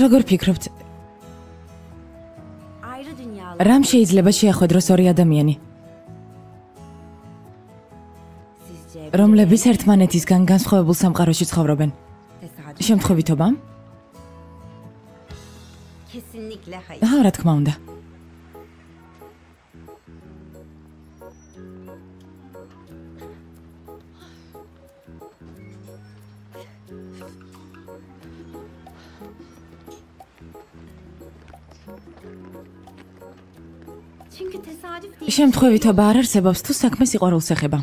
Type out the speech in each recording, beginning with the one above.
როგორ ფიქრობთ? რამ შეიძლება შეახვედროს ორი ადამიანი? რომლებიც ერთმანეთისგან განსხვავებულ სამყაროში ცხოვრობენ. შემთხვევითობამ? რა თქმა უნდა. შემთხვევითობა არ არსებობს თუ საქმე სიყვარულს ეხება.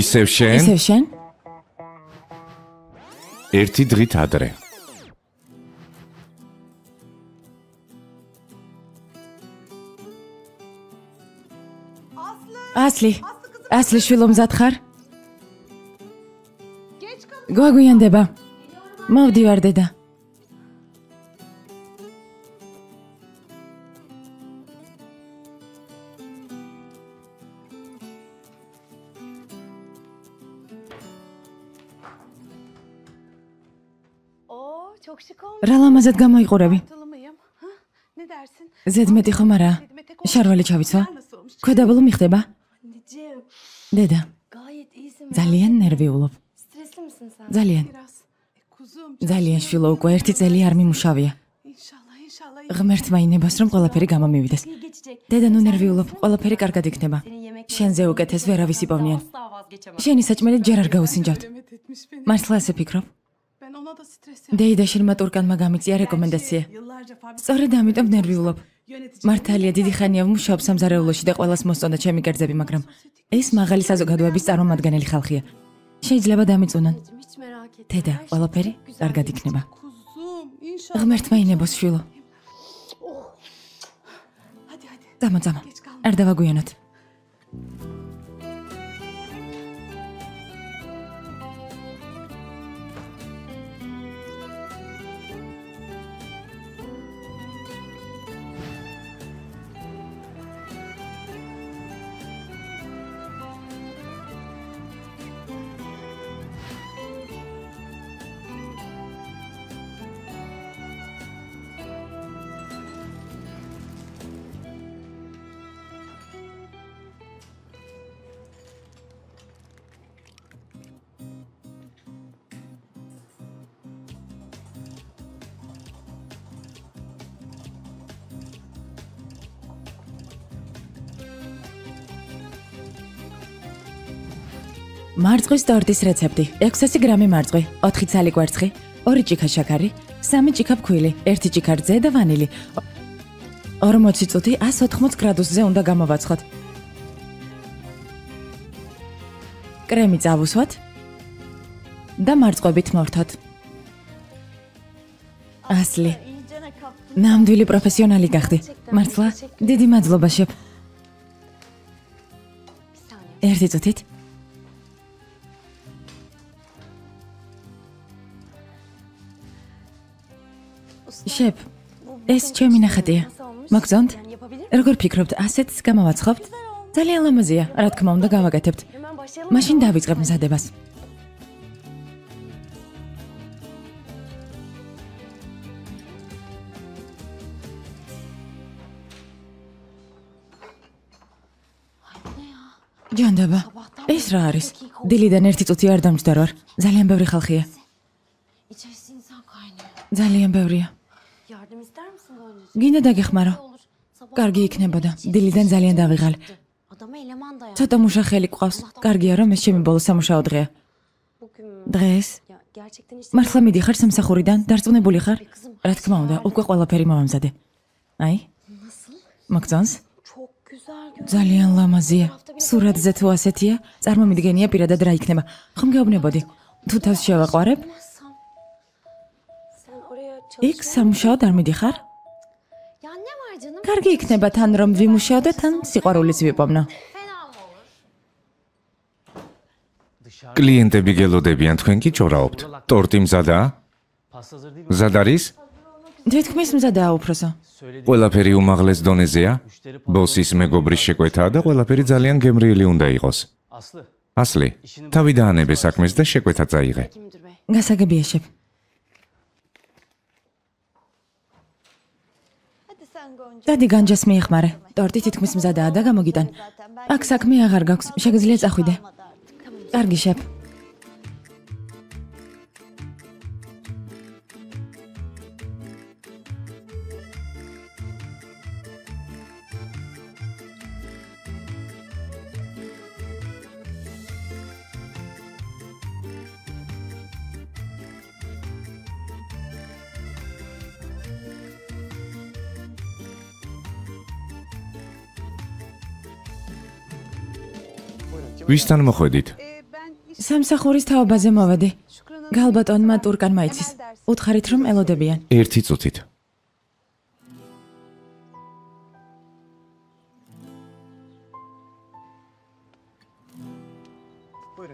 ისევ შენ? ერთი დღით ადრე. ასლი შვილო მზად ხარ? გვაგვიანდება. მოვდივარ დედა. რა ლამაზად გამოიყურები? ზედმეტი ხომ არა? შარვალი ჩავიცვა? ქვედაბოლო მიხდება? დედა, ძალიან ნერვიულობ. ძალიან შვილო უკვე ერთი წელი არ მიმუშავია. ღმერთმა ინებას რომ ყველაფერი გამომივიდეს. დედა, ნუ ნერვიულობ, ყველაფერი კარგად იქნება. შენზე უკეთეს ვერავის იპოვნიან. შენი საჭმელი ჯერ არ გაუსინჯავთ. მართლა ასე ფიქრობ? დეიდაშენმა ტურკანმა გამიწია რეკომენდაცია. სწორედ ამიტომ ნერვიულობ. მართალია დიდი ხანია ვმუშაობ სამზარეულოში და ყველას მოსწონდა ჩემი კერძები, მაგრამ ეს მაღალი საზოგადოების წარმომადგენელი ხალხია. შეიძლება დამიწუნონ. დედა, ყველაფერი კარგად იქნება. ღმერთმა ინებოს შვილო. ძამა, არ დავაგვიანოთ. მარწყვის ტორტის რეცეპტი. 600 გრამი მარწყვი, 4 ცალი კვერცხი, 2 ჭიქა შაქარი, 3 ჭიქა ფქვილი, 1 ჭიქა რძე და ვანილი. 40 წუთი 180 გრადუსზე უნდა გამოვაცხოთ. კრემი წავუსვათ და მარწყვებით მოვთოთ. ასლი. ნამდვილი პროფესიონალი გახდი. მართლა დიდი მადლობა შეფ. ერთი წუთით. შეფ, ეს ჩემი ნახატია. მოგწონთ? როგორ ფიქრობთ, ასეთს გამოვაცხობთ? ძალიან ლამაზია, რა თქმა უნდა გავაკეთებთ. მაშინ დავიწყებ მზადებას. ჯანდაბა, ეს რა არის? დილიდან ერთი წუთი არ დამჯდარ ვარ. ძალიან ბევრი ხალხია. ძალიან ბევრია. გინდა დაგეხმარო? კარგი იქნებოდა. დილიდან ძალიან დავიღალე. ცოტა მუშა ხელი ყავს. კარგია რომ ეს ჩემი ბოლო სამუშაო დღეა. დღეს? მართლა მიდიხარ სამსახურიდან? დარწმუნებული ხარ? რა თქმა უნდა, უკვე ყველაფერი მოვამზადე. აი? მოგწონს? ძალიან ლამაზია. სურათზე თუ ასეთია, წარმომიდგენია პირადად რა იქნება. ხომ გეუბნებოდი? თუ თავს შევაყვარებ? იქ სამუშაოდ არ მიდიხარ? კარგი იქნება თან რომ ვიმუშაო და თან სიყვარულიც ვიპოვნო. კლიენტები გელოდებიან, თქვენ კი ჭორაობთ. ტორტი მზადაა? მზად არის? თითქმის მზადაა უფროსო. ყველაფერი უმაღლეს დონეზეა? ბოსის მეგობრის შეკვეთაა და ყველაფერი ძალიან გემრიელი უნდა იყოს. ასლი, თავი დაანებე საქმეს და შეკვეთა წაიღე. გასაგებია შეფ. დადი განჯას მიეხმარე. ტორტი თითქმის მზადაა და გამოგიტან. აქ საქმე აღარ გაქვს, შეგიძლია წახვიდე. კარგი შეფ. ვისთან მოხვედით? სამსახურის თაობაზე მოვედი. გალბატონმა ტურკანმა იცის. უთხარით რომ ელოდებიან. ერთი წუთით.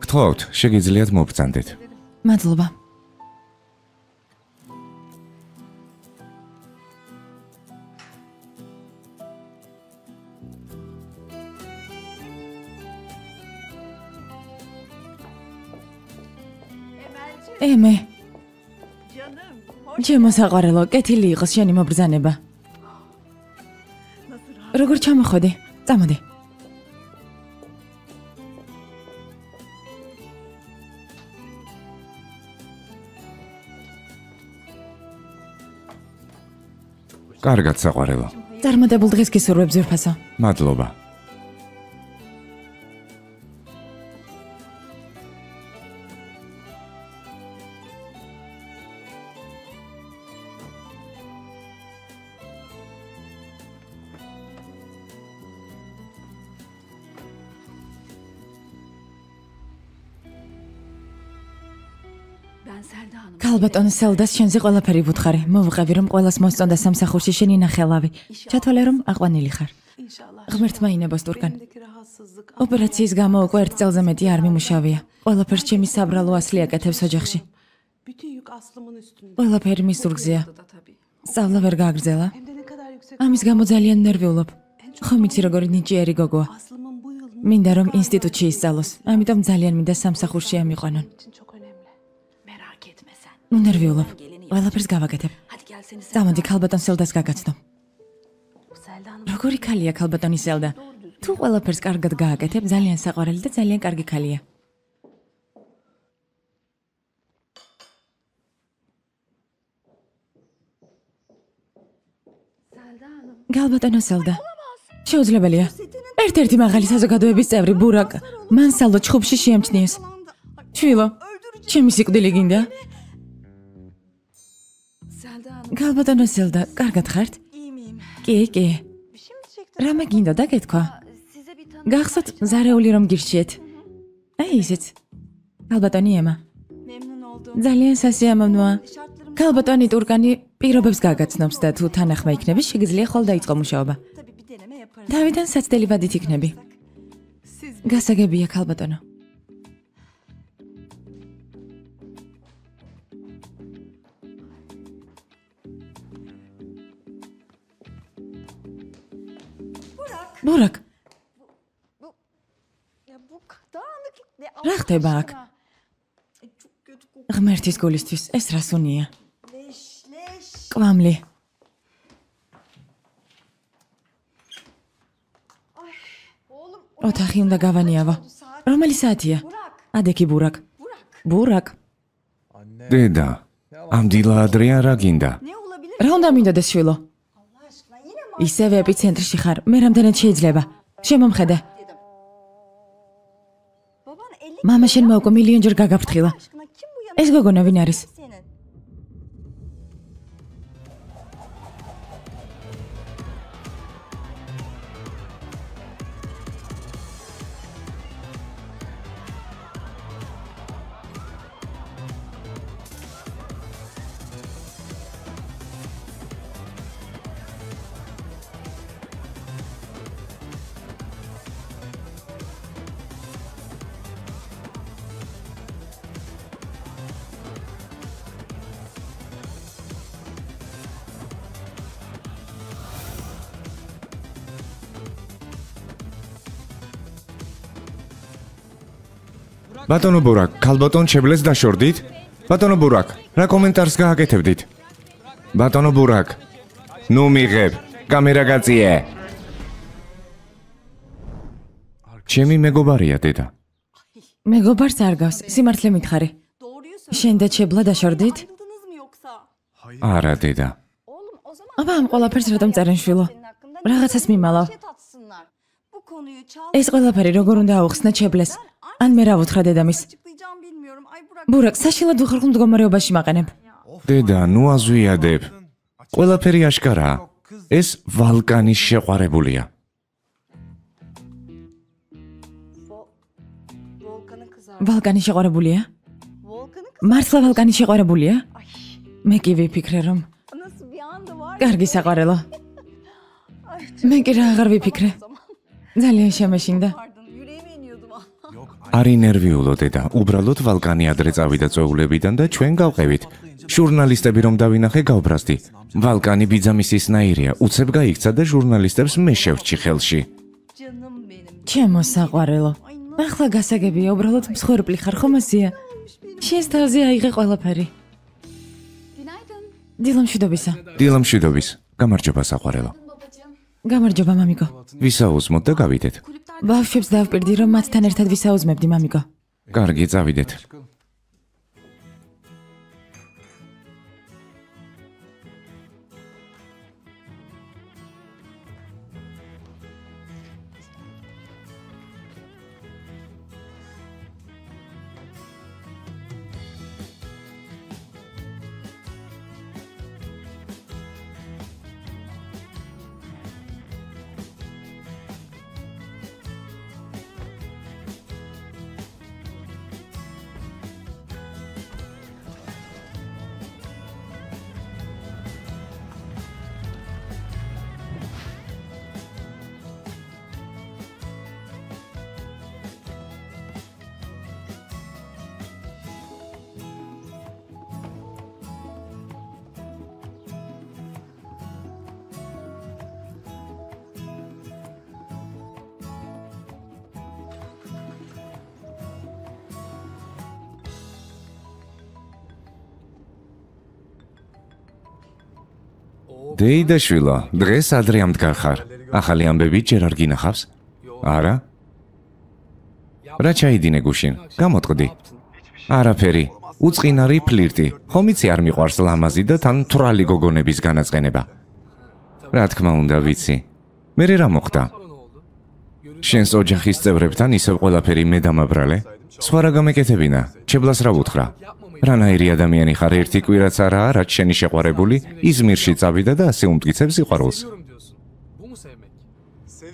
გთხოვთ, შეგიძლიათ მობრძანდეთ. მადლობა. ემე. ჩემო საყვარელო, კეთილი იყოს შენი მობრძანება. როგორ ჩამოხვედი? წამოდი. კარგად საყვარელო. წარმატებულ დღეს გისურვებ ზურფასო. მადლობა. გალბატონ სელდას შენზე ყველაფერი ვუთხარი. მოვუყევი რომ ყველას მოსწონდა სამსახურში შენი ნახელავი. ჩათვალე რომ აყვანილი ხარ. ღმერთმა ინებოს ტურკან. ოპერაციის გამო უკვე 1 წელზე მეტი არ მიმუშავია. ყველაფერს ჩემი საბრალო ასლი აკეთებს ოჯახში. ყველაფერი მის ზურგზეა. სწავლა ვერ გააგრძელა. ამის გამო ძალიან ნერვიულობ. ხომ იცი როგორი ნიჭიერი გოგოა. მინდა რომ ინსტიტუტში ისწავლოს. ამიტომ ძალიან მინდა სამსახურში ამიყვანონ. ნუ ნერვიულობ. ყველაფერს გავაკეთებ. წამოდი ქალბატონ სელდას გაგაცნო. როგორი ქალია ქალბატონი სელდა? თუ ყველაფერს კარგად გააკეთებ, ძალიან საყვარელი და ძალიან კარგი ქალია. გალბატონო სელდა. შეუძლებელია. ერთ-ერთი მაღალი საზოგადოების წევრი ბურაკ მან სალო ჩხუბში შეემჩნიეს. შვილო, ჩემი სიკვდილი გინდა? გალბატონო სელდა, კარგად ხართ? კი. რამე გინდა და გეთქვა? გახსოვთ ზარეული რომ გირჩიეთ? აი ისიც. გალბატონი ემა. ძალიან სასიამოვნოა. გალბატონი ტურკანი პირობებს გაგაცნობს და თუ თანახმა იქნები, შეგიძლია ხოლ დაიწყო მუშაობა. დავიდან საცდელი ვადით იქნები. გასაგებია ქალბატონო. ბურაკ. რა ხდება აქ? ღმერთის გულისთვის ეს რა სუნია? კვამლი. ოთახი უნდა გავანიავო. რომელი საათია? ადექი ბურაკ. ბურაკ. დედა, ამ დილა ადრეა რა გინდა? რა უნდა მინდოდეს შვილო? ისევე ეპიცენტრში ხარ, მე რამდენად შეიძლება? შემომხედე. მამა შენმა უკვე მილიონჯერ გაგაფრთხილა. ეს გოგონა ვინ არის? ბატონო ბურაკ, ქალბატონ ჩებლეს დაშორდით? ბატონო ბურაკ, რა კომენტარს გააკეთებდით? ბატონო ბურაკ, ნუ მიღებ, კამერა გაწიე. ჩემი მეგობარია დედა. მეგობარს არ გავს, სიმართლე მითხარი. შენ და ჩებლა დაშორდით? არა დედა. აბა ამ ყველაფერს რატომ წერენ შვილო? რაღაცას მიმალავ. ეს ყველაფერი როგორ უნდა აუხსნა ჩებლეს? ან მე რა ვუთხრა დედამის? ბურაკ, საშინლად უხერხულ მდგომარეობაში მაყენებ. დედა, ნუ აზვიადებ. ყველაფერი აშკარაა. ეს ვალკანის შეყვარებულია. ვალკანი შეყვარებულია? მართლა ვალკანი შეყვარებულია? მე კი ვიფიქრე რომ კარგი საყვარელო. მე კი რა აღარ ვიფიქრე. ძალიან შემეშინდა. არ ინერვიულო დედა, უბრალოდ ვალკანი ადრე წავიდა წვეულებიდან და ჩვენ გავყევით. ჟურნალისტები რომ დავინახე გავბრაზდი. ვალკანი ბიძამისისნაირია, უცებ გაიქცა და ჟურნალისტებს მე შევრჩი ხელში. ჩემო საყვარელო. ახლა გასაგებია, უბრალოდ მსხვერპლი ხარ ხომ ასია? შენს თავზე აიღე ყველაფერი. დილამშვიდობისა. დილამშვიდობის. გამარჯობა საყვარელო. გამარჯობა მამიკო. ვისაუზმოთ და გავიდეთ. ბავშვებს დავპირდი რომ მათთან ერთად ვისაუზმებდი მამიკო. კარგი, წავიდეთ. დეიდაშვილო, დღეს ადრე ამდგარ ხარ. ახალი ამბები ჯერ არ გინახავს? არა? რა ჩაიდინე გუშინ? გამოტყდი. არაფერი. უწყინარი ფლირტი. ხომ იცი არ მიყვარს ლამაზი და თან თვრალი გოგონების განაწყენება. რა თქმა უნდა ვიცი. მე რა მოხდა? შენს ოჯახის წევრებთან ისევ ყველაფერი მე დამაბრალე? სხვა რა გამეკეთებინა? ჩებლას რა ვუთხრა? რანაირი ადამიანი ხარ, ერთი კვირაც არაა, რაც შენი შეყვარებული იზმირში წავიდა და ასე უმტკიცებს სიყვარულს.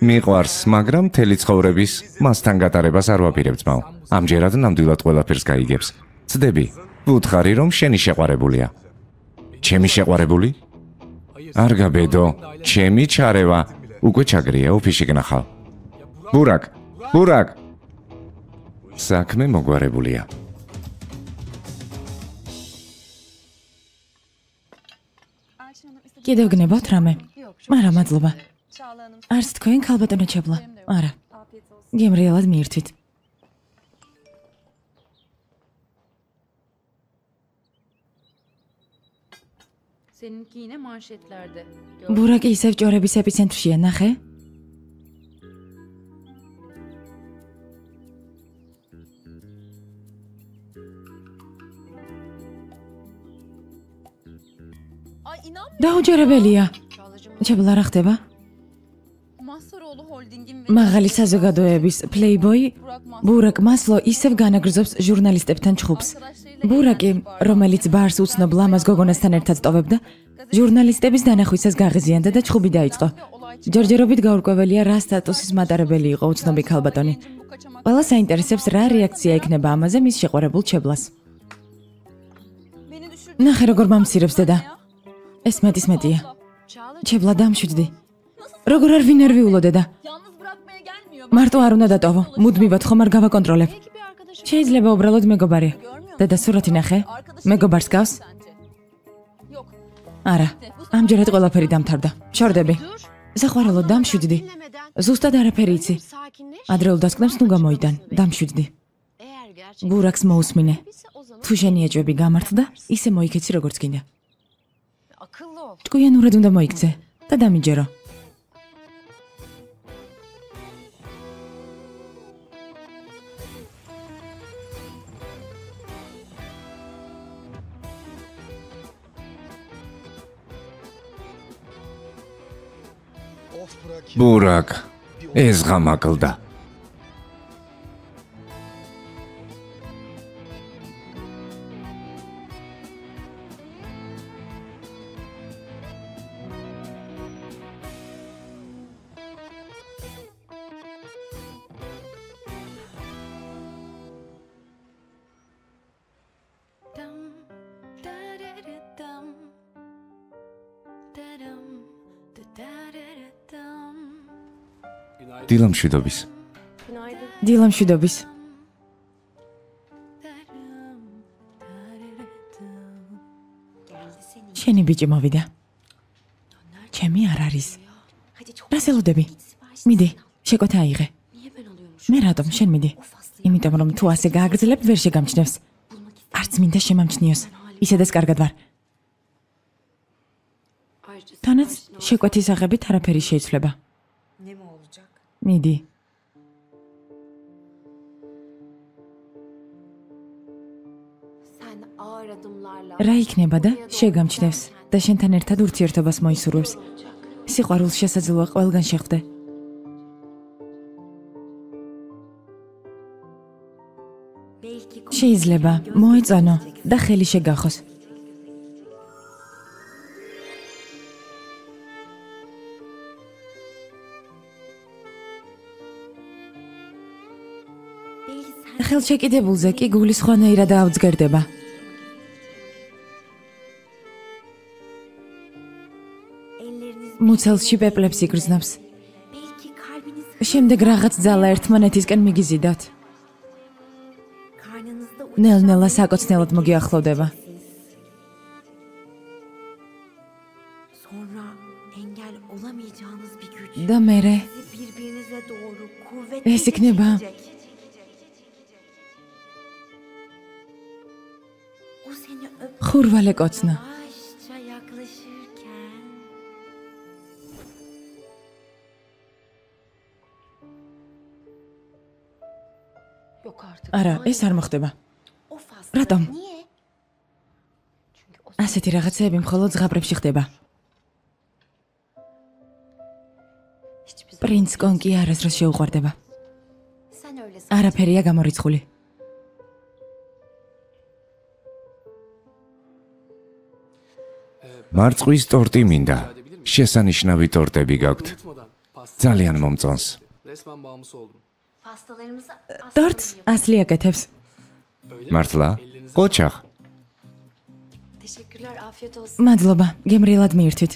მიყვარს, მაგრამ მთელი ცხოვრების მასთან გატარებას არ ვაპირებ ძმაო. ამჯერად ნამდვილად ყველაფერს გაიგებს. ცდები, ვუთხარი რომ შენი შეყვარებულია. ჩემი შეყვარებული? არ გაბედო, ჩემი ჩარევა. უკვე ჩაგრია, ოფისში გნახავ. ბურაკ, ბურაკ. საქმე მოგვარებულია. კიდევ გნებავთ რამე? არა, მადლობა. არც თქვენ ქალბატონო ჩებლა? არა. გემრიელად მიირთვით. Seninki yine manşetlerde. ბურაკი ისევ ჭორების ეპიცენტრშია, ნახე? დაუჯერებელია. ჩებლა რა ხდება? მაღალი საზოგადოების პლეიბოი ბურაკ მასლო ისევ განაგრძობს ჟურნალისტებთან ჩხუბს. ბურაკი, რომელიც ბარს უცნობ ლამაზ გოგონასთან ერთად ტოვებდა, ჟურნალისტების დანახვისას გაღიზიანდა და ჩხუბი დაიწყო. ჯერჯერობით გაურკვეველია, რა სტატუსის მატარებელი იყო უცნობი ქალბატონი. ყველა საინტერესებს რა რეაქცია ექნება ამაზე მის შეყვარებულ ჩებლას. ნახე როგორ მომცირებს დედა. ეს მეტია. ჩებლა დამშვიდდი. როგორ არ ვინერვიულო დედა. მარტო არ უნდა დატოვო. მუდმივად ხომ არ გავაკონტროლებ. შეიძლება უბრალოდ მეგობარი. დედა სურათი ნახე. მეგობარს გავს? არა. ამჯერად ყველაფერი დამთავრდა. შორდები. საყვარელო, დამშვიდდი. ზუსტად არაფერი იცი. ადრეულ დასკვნებს ნუ გამოიდან. დამშვიდდი. ბურაკს მოусმინე. თუ შენი ეჭვები გამართლდა, ისე მოიქეცი როგორც გინდა. ჭკვიანურად უნდა მოიქცე და დამიჯერო. ბურაკ, ეს ღამაკლდა. დილამშვიდობის. დილამშვიდობის. შენი ბიჭი მოვიდა. ჩემი არ არის. რას ელოდები? მიდი, შეკვეთა აიღე. მე რატომ შენ მიდი? იმიტომ რომ თუ ასე გააგრძელებ, ვერ შეგამჩნევს. არც მინდა შემამჩნიოს. ისედაც კარგად ვარ. თანაც შეკვეთის აღებით არაფერი შეიცვლება. მიდი. რა იქნება და შეგამჩნევს და შენთან ერთად ურთიერთობას მოისურვებს. სიყვარულს შესაძლოა ყველგან შეხვდე. შეიძლება მოეწონო და ხელი შეგახოს. ხელშეკიდებულზე კი გული სხვანაირად აუძგერდება. მუცელში პეპლებს იგრძნობს. შემდეგ რაღაც ძალა ერთმანეთისკენ მიგიზიდათ. ნელ-ნელა საკოცნელად მოგიახლოვდება. და მერე ეს იქნება ხურვალე კოცნა. არა, ეს არ მოხდება. რატომ? ასეთი რაღაცები მხოლოდ ზღაპრებში ხდება. პრინც კონკი არასდროს შეუყვარდება. არაფერია გამორიცხული. მარწყვის ტორტი მინდა. შესანიშნავი ტორტები გაქვთ. ძალიან მომწონს. ტორტს ასლი აკეთებს. მართლა? ყოჩახ. მადლობა, გემრიელად მიირთვით.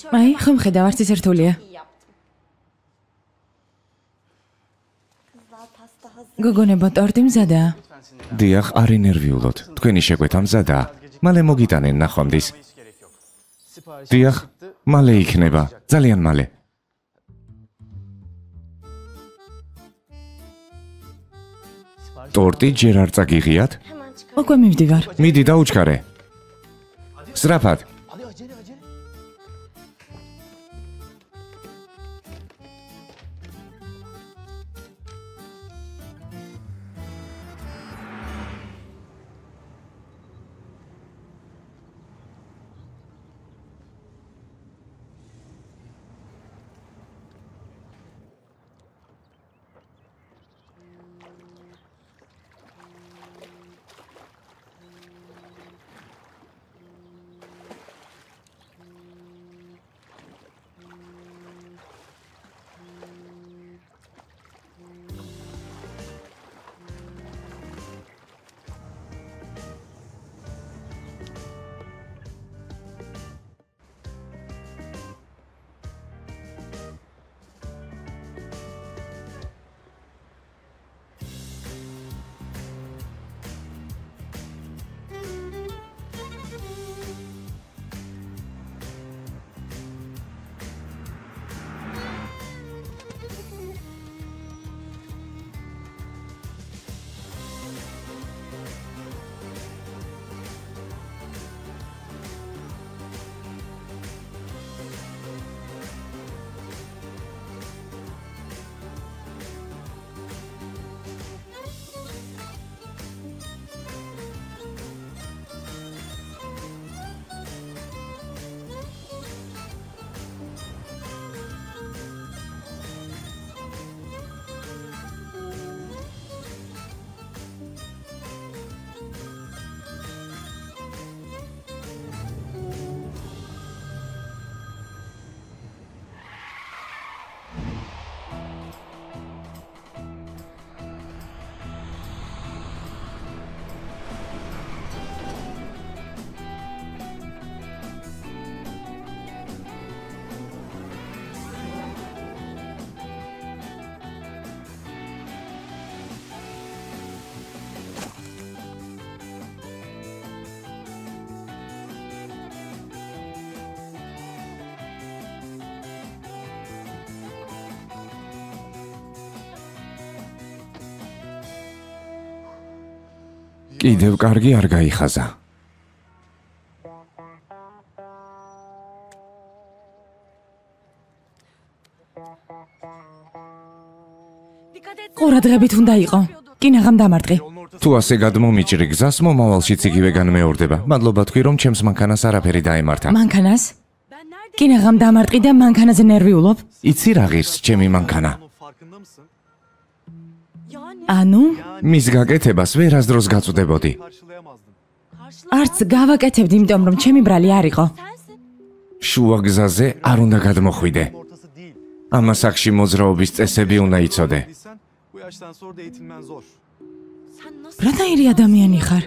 აი, ხომ ხედავ, არც ის ერთულია. გოგონებო, ტორტი მზადაა. დიახ, არ ინერვიულოთ. თქვენი შეკვეთა მზადაა. მალე მოგიტანენ ნახვამდის. დიახ, მალე იქნება. ძალიან მალე. ტორტი ჯერ არ წაგიღიათ? უკვე მივდივარ. მიდი დაუჩქარე. სწრაფად. კიდევ კარგი არ გაიხაზა. ყურადღებით უნდა იყო. კინაღამ დამარტყი. თუ ასე გადმომიჭრი გზას, მომავალშიც იგივე განმეორდება. მადლობა თქვი, რომ ჩემს მანქანას არაფერი დაემართა. მანქანას? კინაღამ დამარტყი და მანქანაზე ნერვიულობ? იცი რა ღირს ჩემი მანქანა? ანუ? მის გაკეთებას ვერასდროს გაწვდებოდი. არც გავაკეთებდი, იმიტომ რომ ჩემი ბრალი არ იყო. შუა გზაზე არ უნდა გადმოხვიდე. ამას აქში მოძრაობის წესები უნდა იცოდე. რატაირი ადამიანი ხარ?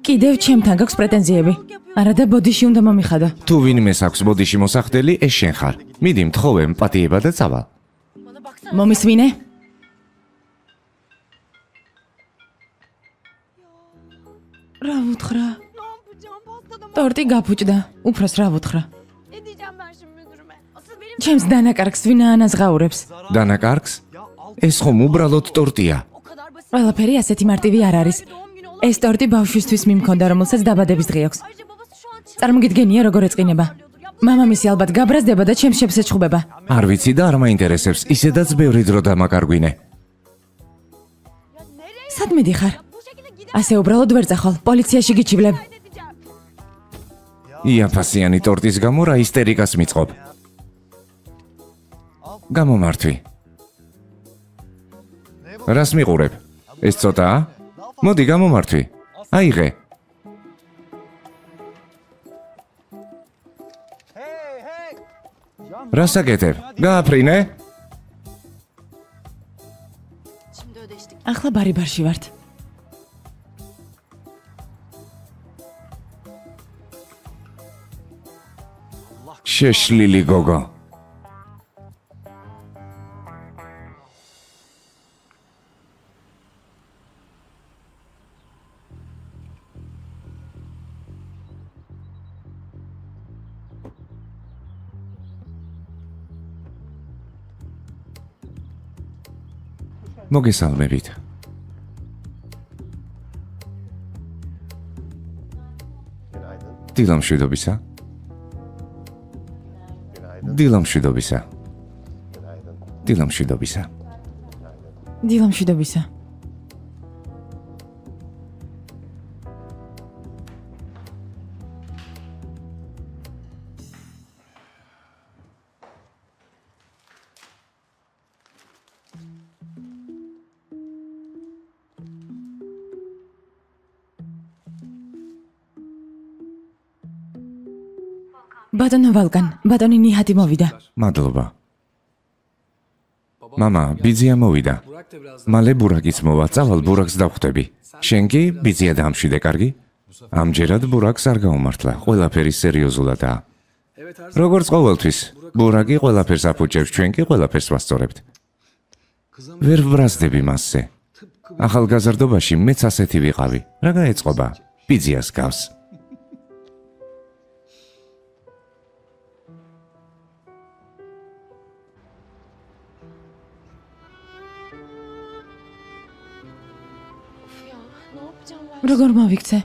კიდევ ჩემთან გაქვს პრეტენზიები. არა და ბოდიში უნდა მომიხადო. თუ ვინმეს აქვს ბოდიში მოსახდელი, ეს შენ ხარ. მიდი მთხოვე პატიება და წავალ. მომისმინე? რა ვუთხრა? ტორტი გაფუჭდა. უფროს რა ვუთხრა? ჩემს დანაკარგს ვინ ანაზღაურებს? დანაკარგს? ეს ხომ უბრალოდ ტორტია. ყველაფერი ასეთი მარტივი არ არის. ეს ტორტი ბავშვისთვის მიმქონდა, რომელსაც დაბადების დღე აქვს. წარმოგიდგენია როგორ ეწყინება. მამამისი ალბათ გაბრაზდება და ჩემს შებს ეჩხუბება. არ ვიცი და არ მაინტერესებს, ისედაც ბევრი დრო დამაკარგვინე. სად მიდიხარ? ასე უბრალოდ ვერ წახვალ, პოლიციაში გიჩივლებ. იაფასიანი ტორტის გამო რა ისტერიკას მიწყობ. გამომართვი. რას მიყურებ? ეს ცოტაა? მოდი გამომართვი. აიღე. რას აკეთებ? გააფრინე? ახლა ბარი-ბარში ვართ. შეშლილი გოგო. მოგესალმებით. დილამშვიდობისა. დილამშვიდობისა. დილამშვიდობისა. დილამშვიდობისა. ბატონო ვალკან, ბატონი ნიჰატი მოვიდა. მადლობა. მამა, ბიძია მოვიდა. მალე ბურაკიც მოვა, წავალ ბურაკს დავხვდები. შენ კი ბიძია დაამშვიდე, კარგი? ამჯერად ბურაკს არ გაუმართლა, ყველაფერი სერიოზულადაა. როგორც ყოველთვის, ბურაკი ყველაფერს აფუჭებს, ჩვენ კი ყველაფერს ვასწორებთ. ვერ ვბრაზდები მასზე. ახალგაზრდობაში მეც ასეთი ვიყავი. რა გაეწყობა? ბიძიას გავს. როგორ მოვიქცე?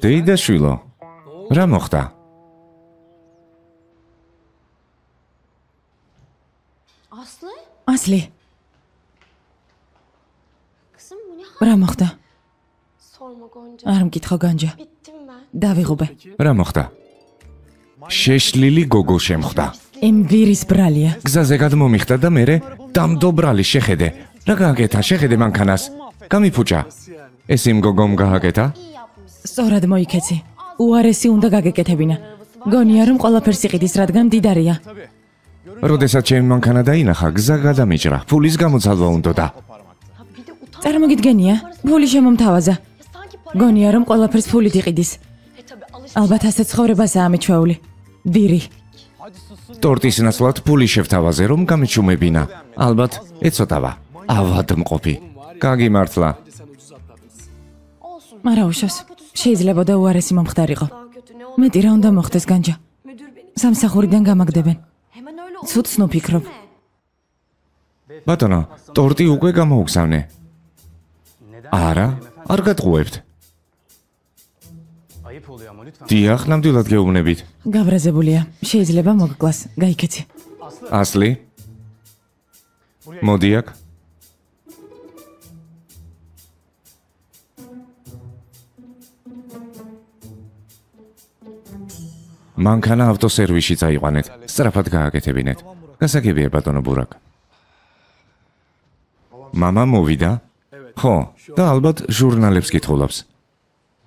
დეიდაშვილო, რა მოხდა? ასლი. რა მოხდა? არ მკითხო განჯა. დავიღუბე. რა მოხდა? შეშლილი გოგო შემხვდა. ემვირის ბრალია. გზაზე გადმომიხდა და მერე დამდობრალი შეხედე. რა გააკეთა? შეხედე მანქანას. გამიფუჭა. ეს იმ გოგომ გააკეთა? სწორად მოიქეცი. უარესი უნდა გაგეკეთებინა. გონია რომ ყველაფერს იყიდის, რადგან მდიდარია. როდესაც ჩემი მანქანა დაინახა, გზა გადამიჭრა. ფულის გამოძალვა უნდოდა. წარმოგიდგენია, ფული შემომთავაზა. გონია რომ ყველაფერს ფულით იყიდის. ალბათ ასე ცხოვრებასაა მიჩვეული. დირი. ტორტის ნაცვლად ფული შევთავაზე, რომ გამიჩუმებინა. ალბათ ეცოტავა. ავადმყოფი. გაგიმართლა. არა უშავს. შეიძლება და უარესი მომხდარიყო. მეტი რა უნდა მოხდეს განჯა. სამსახურიდან გამაგდებენ. ცუდს ნუფიქრობ. ბატონო, ტორტი უკვე გამოუგზავნე. არა, არ გატყუებთ. დიახ, ნამდვილად გეუბნებით. გაბრაზებულია. შეიძლება მოგკლას. გაიქეცი. ასლი? მოდი აქ. მანქანა ავტოსერვისში წაიყვანეთ. სწრაფად გააკეთებინეთ. გასაგებია ბატონო ბურაკ. მამა მოვიდა? ხო, და ალბათ ჟურნალებს კითხულობს.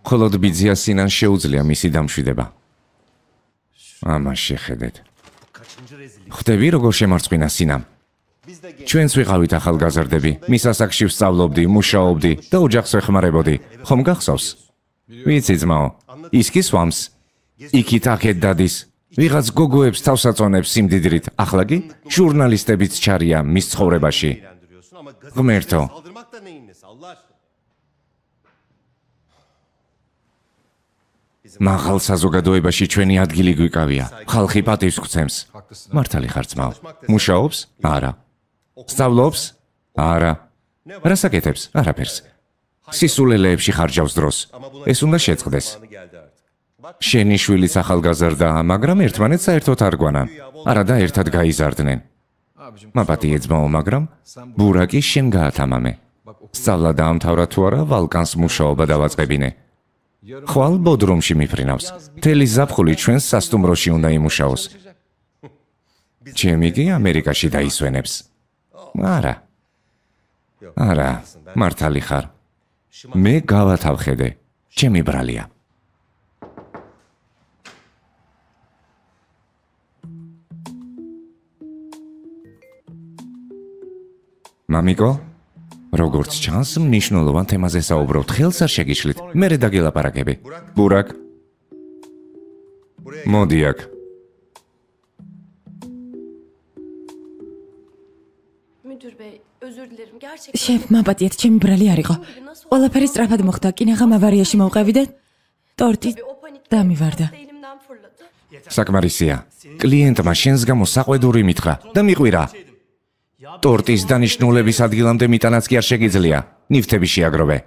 ხოლო ბიძიას სინან შეუძლია მისი დამშვიდება. ამას შეხედეთ. ხვდები როგორ შემარწმინა სინამ? ჩვენც ვიყავით ახალგაზრდები, მის ასაკში ვსწავლობდი, მუშაობდი და ოჯახს ვეხმარებოდი. ხომ გახსოვს? ვიცი ძმაო, ის კი სვამს. იქით აქეთ დადის. ვიღაც გოგოებს თავს აწონებს სიმდიდრით. ახლა კი ჟურნალისტებიც ჩარია მის ცხოვრებაში. ღმერთო. მაღალ საზოგადოებაში ჩვენი ადგილი გვიკავია. ხალხი პატივს გვცემს. მართალი ხარ ძმაო. მუშაობს? არა. სწავლობს? არა. რას აკეთებს? არაფერს. სისულელეებში ხარჯავს დროს. ეს უნდა შეწყდეს. შენი შვილიც ახალგაზრდაა, მაგრამ ერთმანეთს საერთოდ არ გვანან. არა და ერთად გაიზარდნენ. მაპატიე ძმაო, მაგრამ ბურაკი შენ გაათამამე. სწავლა დაამთავრა თუ არა, ვალკანს მუშაობა დავაწყებინე. ხვალ ბოდრომში მიფრინავს. მთელი ზაფხული ჩვენს სასტუმროში უნდა იმუშაოს. ჩემი კი ამერიკაში დაისვენებს. არა. არა, მართალი ხარ. მე გავათავხედე. ჩემი ბრალია. მამიკო, როგორც ჩანს, მნიშვნელოვან თემაზე საუბრობთ. ხელს არ შეგიშლით. მერე დაგელაპარაკები. ბურაკ. მოდი აქ. შეფ, მაპატიეთ, ჩემი ბრალი არ იყო. ყველაფერი სწრაფად მოხდა. კინაღამ ავარიაში მოვყევი და ტორტი დამივარდა. საკმარისია. კლიენტმა შენს გამო საყვედური მითხრა და მიყვირა. ტორტის დანიშნულების ადგილამდე მიტანაც კი არ შეგიძლია. ნივთები შეაგროვე.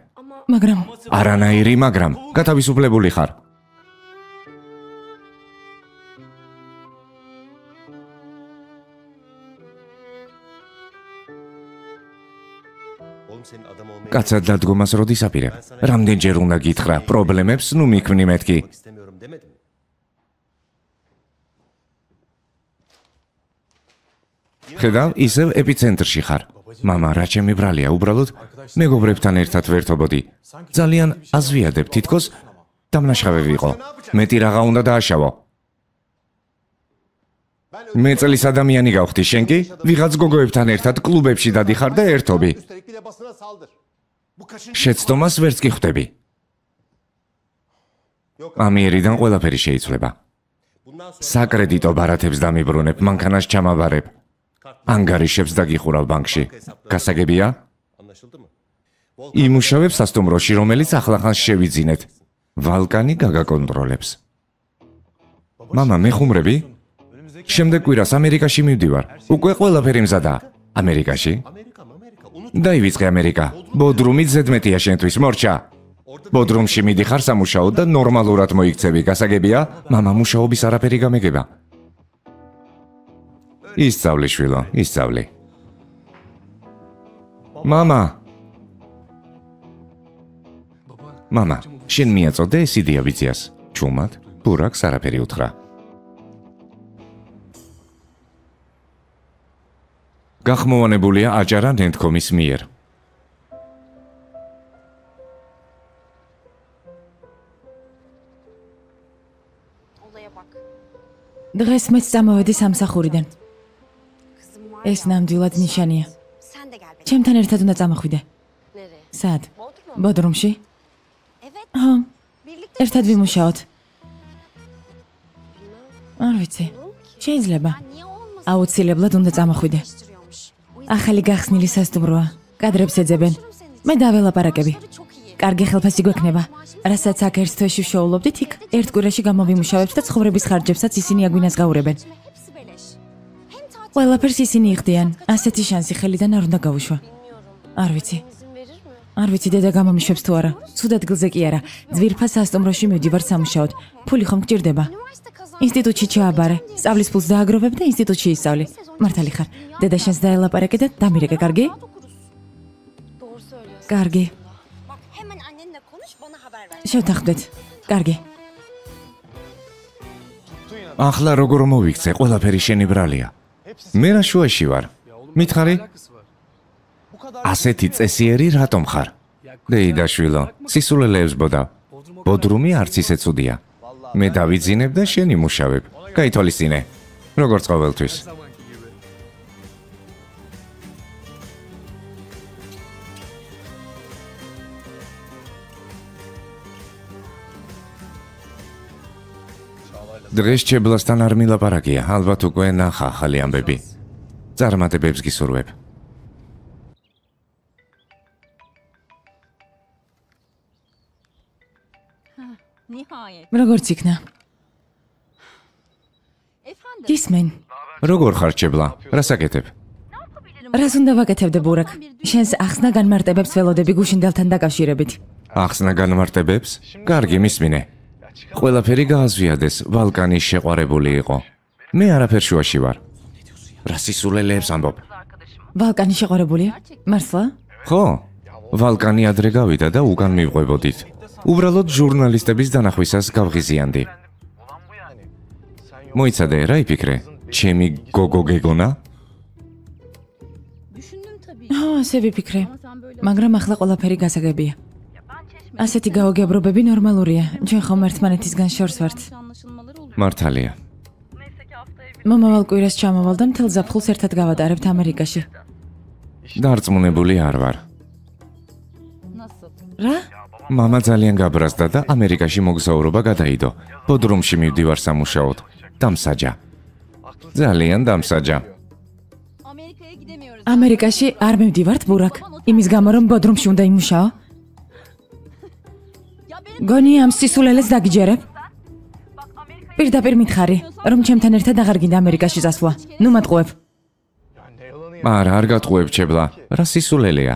მაგრამ არანაირი მაგრამ. გათავისუფლებული ხარ. კაცად დადგომას როდის აპირებ? რამდენჯერ უნდა გითხრა, პრობლემებს ნუ მიქმნი მეთქი. ხედავ, ისევ ეპიცენტრში ხარ. მამა, რა ჩემი ბრალია, უბრალოდ მეგობრებთან ერთად ვერთობოდი. ძალიან აზვიადებ, თითქოს დამნაშავე ვიყო. მეტი რაღა უნდა დააშავო. მე წლის ადამიანი გავხდი, შენ კი ვიღაც გოგოებთან ერთად კლუბებში დადიხარ და ერთობი. შეცდომას ვერც კი ხვდები. ამიერიდან ყველაფერი შეიცვლება. საკრედიტო ბარათებს დამიბრუნებ, მანქანას ჩამაბარებ. ანგარიშებს დაგიხურავ ბანკში. გასაგებია? იმუშავებ სასტუმროში, რომელიც ახლახანს შევიძინეთ. ვალკანი გაგაკონტროლებს. მამა, მე ხუმრები? შემდეგ კვირას ამერიკაში მივდივარ. უკვე ყველაფერი მზადაა. ამერიკაში? დაივიწყე ამერიკა. ბოდრუმი ზედმეტია შენთვის, მორჩა. ბოდრუმში მიდიხარ სამუშაოდ და ნორმალურად მოიქცევი. გასაგებია? მამა, მუშაობის არაფერი გამეგება. ისწავლი შვილო, ისწავლი. მამა. მამა, შენ მიაწოდე ეს იდეა ბიძიას. ჩუმად, ბურაკს არაფერი უთხრა. გახმოვანებულია აჯარა ნენთქომის მიერ. დღეს მეც წამოვედი სამსახურიდან. ეს ნამდვილად ნიშანია. ჩემთან ერთად უნდა წამოხვიდე. სად? ბოდრუმში? ხო. ერთად ვიმუშაოთ. არ ვიცი. შეიძლება. აუცილებლად უნდა წამოხვიდე. ახალი გახსნილი სასტუმროა. კადრებს ეძებენ. მე დაველაპარაკები. კარგი ხელფასი გვექნება. რასაც აქ ერთ თვეში ვშოულობდით, იქ ერთ კვირაში გამოვიმუშავებთ და ცხოვრების ხარჯებსაც ისინი აგვინაზღაურებენ. ყველაფერს ისინი იხდიან. ასეთი შანსი ხელიდან არ უნდა გავუშვა. არ ვიცი. არ ვიცი დედა გამომიშვებს თუ არა. ცუდ ადგილზე კი არა. ძვირფა სასტუმროში მივდივარ სამუშაოდ. ფული ხომ გჭირდება? ინსტიტუტში ჩააბარე. სწავლის ფულს დააგროვებ და ინსტიტუტში ისწავლი. მართალი ხარ. დედა შენს დაელაპარაკე და დამირეკე, კარგი? კარგი. შევთანხმდეთ. კარგი. ახლა როგორ მოვიქცე, ყველაფერი შენი ბრალია. მე რა შუაში ვარ? მითხარი? ასეთი წესიერი რატომ ხარ? დეიდაშვილო, სისულელეებს ბოდავ. ბოდრუმი არც ისე ცუდია. მე დავიძინებ და შენ იმუშავებ. გაითვალისწინე. როგორც ყოველთვის. დღეს ჩებლასთან არ მილაპარაკია, ალბათ უკვე ნახა ახალი ამბები. წარმატებებს გისურვებ. როგორც იქნა? გისმენ. როგორ ხარ ჩებლა? რა საკეთებ? რას უნდა ვაკეთებდე ბურაკ? შენს ახსნა განმარტებებს ველოდები გუშინდელთან დაკავშირებით. ახსნა განმარტებებს? კარგი, მისმინე. ყველაფერი გააზვიადეს, ვალკანის შეყვარებული იყო. მე არაფერ შუაში ვარ. რა სისულელეებს ამბობ? ვალკანი შეყვარებულია? მართლა? ხო, ვალკანი ადრე გავიდა და უკან მივყვებოდით. უბრალოდ ჟურნალისტების დანახვისას გავღიზიანდი. მოიცადე, რა იფიქრე? ჩემი გოგო გეგონა? ხო, ასე ვიფიქრე. მაგრამ ახლა ყველაფერი გასაგებია. ასეთი გაოგებრობები ნორმალურია. ჩვენ ხომ ერთმანეთისგან შორს ვართ. მართალია. მომავალ კვირას ჩამოვალ და მთელ ზაფხულს ერთად გავატარებთ ამერიკაში. დარწმუნებული არ ვარ. რა? მამა ძალიან გაბრაზდა და ამერიკაში მოგზაურობა გადაიდო. ბოდრუმში მივდივარ სამუშაოდ. დამსაჯა. ძალიან დამსაჯა. ამერიკაში არ მივდივართ ბურაკ. იმის გამო რომ ბოდრუმში უნდა იმუშაო? გონი ამ სისულელეს დაგიჯერებ? პირდაპირ მითხარი, რომ ჩემთან ერთად აღარ გინდა ამერიკაში წასვლა. ნუ მატყუებ. არა, არ გატყუებ ჩებლა. რა სისულელეა?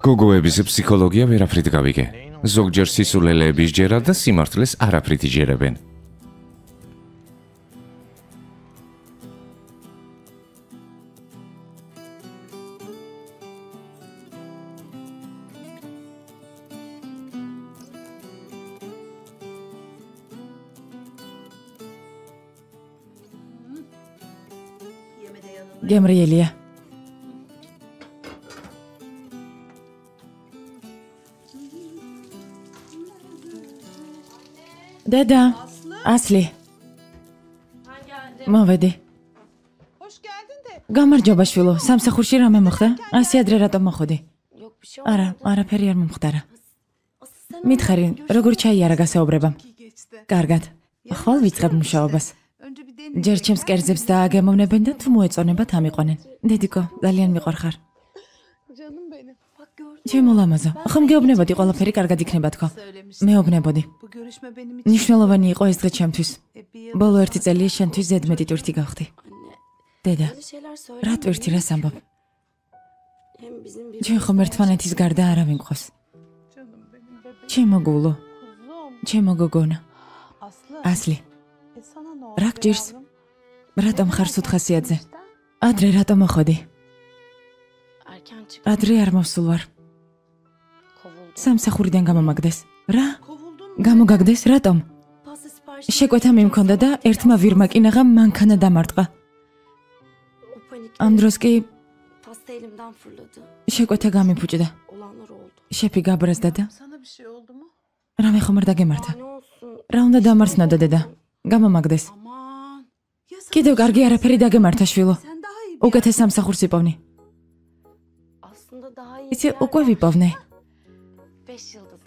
გოგოების ფსიქოლოგია ვერაფრით გავიგე. ზოგჯერ სისულელეების ჯერა და სიმართლეს არაფრით იჯერებენ. გემრიელია. დედა, ასლი. მოვედი. გამარჯობა შვილო, სამსახურში რამე მოხდა? ასე ადრე რატომ მოხვედი? არა, არაფერი არ მომხდარა. მითხარი, როგორ ჩაიარა გასაუბრება? კარგად. ხვალ ვიწყებ მუშაობას. ჯერ ჩემს კერძებს დააგემოვნებენ და თუ მოეწონებათ ამიყვანენ. დედიკო, ძალიან მიყვარხარ. ჩემო ლამაზო, ხომ გეუბნებოდი ყველაფერი კარგად იქნება თქო? მეუბნებოდი. ნიშნულოვანი იყო ეს დღე ჩემთვის. ბოლო 1 წელია შენთვის ზედმეტი ტვირთი გავხდი. დედა, რა ტვირთი რას ამბობ? ჩვენ ხომ ერთმანეთის გარდა არავინ გყავს. ჩემო გულო, ჩემო გოგონა. ასლი. რა გჭირს? რატომ ხარ სუთ ხასიათზე? ადრე რატომ მოხვედი? ადრე არ მოვსულ ვარ. სამსახურიდან გამომაგდეს. რა? გამოგაგდეს რატომ? შეკვეთა მიმქონდა და ერთმა ვირმა კინაღა მანქანა დამარტყა. ამ დროს კი შეკვეთა გამიფუჭდა. შეფი გაბრაზდა და რამე ხომ არ დაგემართა? რა უნდა დამარცნოდა დედა? გამომაგდეს. კიდევ კარგი არაფერი დაგემართა შვილო. უკეთეს სამსახურს იპოვნი. იცი, უკვე ვიპოვნე.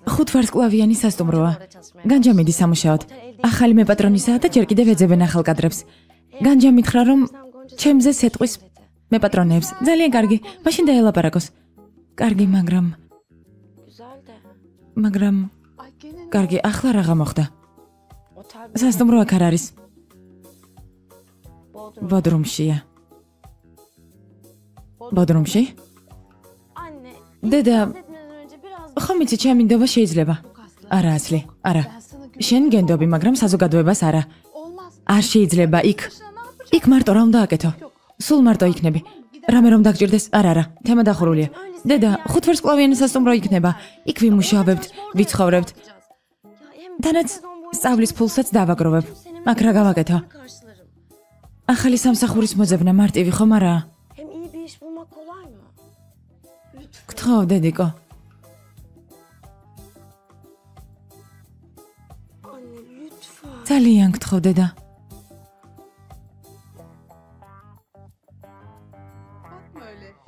5 ვარსკვლავიანი სასტუმროა. განჯა მიდი სამუშაოდ. ახალი მეპატრონისაა და ჯერ კიდევ ეძებენ ახალ კადრებს. განჯა მითხრა, რომ ჩემზე სეტყვის მე პატრონებს. ძალიან კარგი. მაშინ დაელაპარაკოს. კარგი, მაგრამ კარგი, ახლა რაღა მოხდა? სასტუმრო აქ არ არის. ბოდრუმშია. ბოდრუმში? დედა, ხომ იცი, ჩემი ნდობა შეიძლება. არა, ასლი, არა. შენ გენდობი, მაგრამ საზოგადოებას არა. არ შეიძლება იქ მარტო რა უნდა აკეთო? სულ მარტო იქნები. რამე რომ დაგჭირდეს? არა, თემა დახურულია. დედა, 5 ვერსკვლავიანი სასტუმრო იქნება. იქ ვიმუშავებთ, ვიცხოვრებთ. თანაც სწავლის ფულსაც დავაგროვებ. მაგ რა გავაკეთო? ახალი სამსახურის მოძებნა მარტივი ხომ არა? გთხოვ, დედიკო. ძალიან გთხოვ, დედა.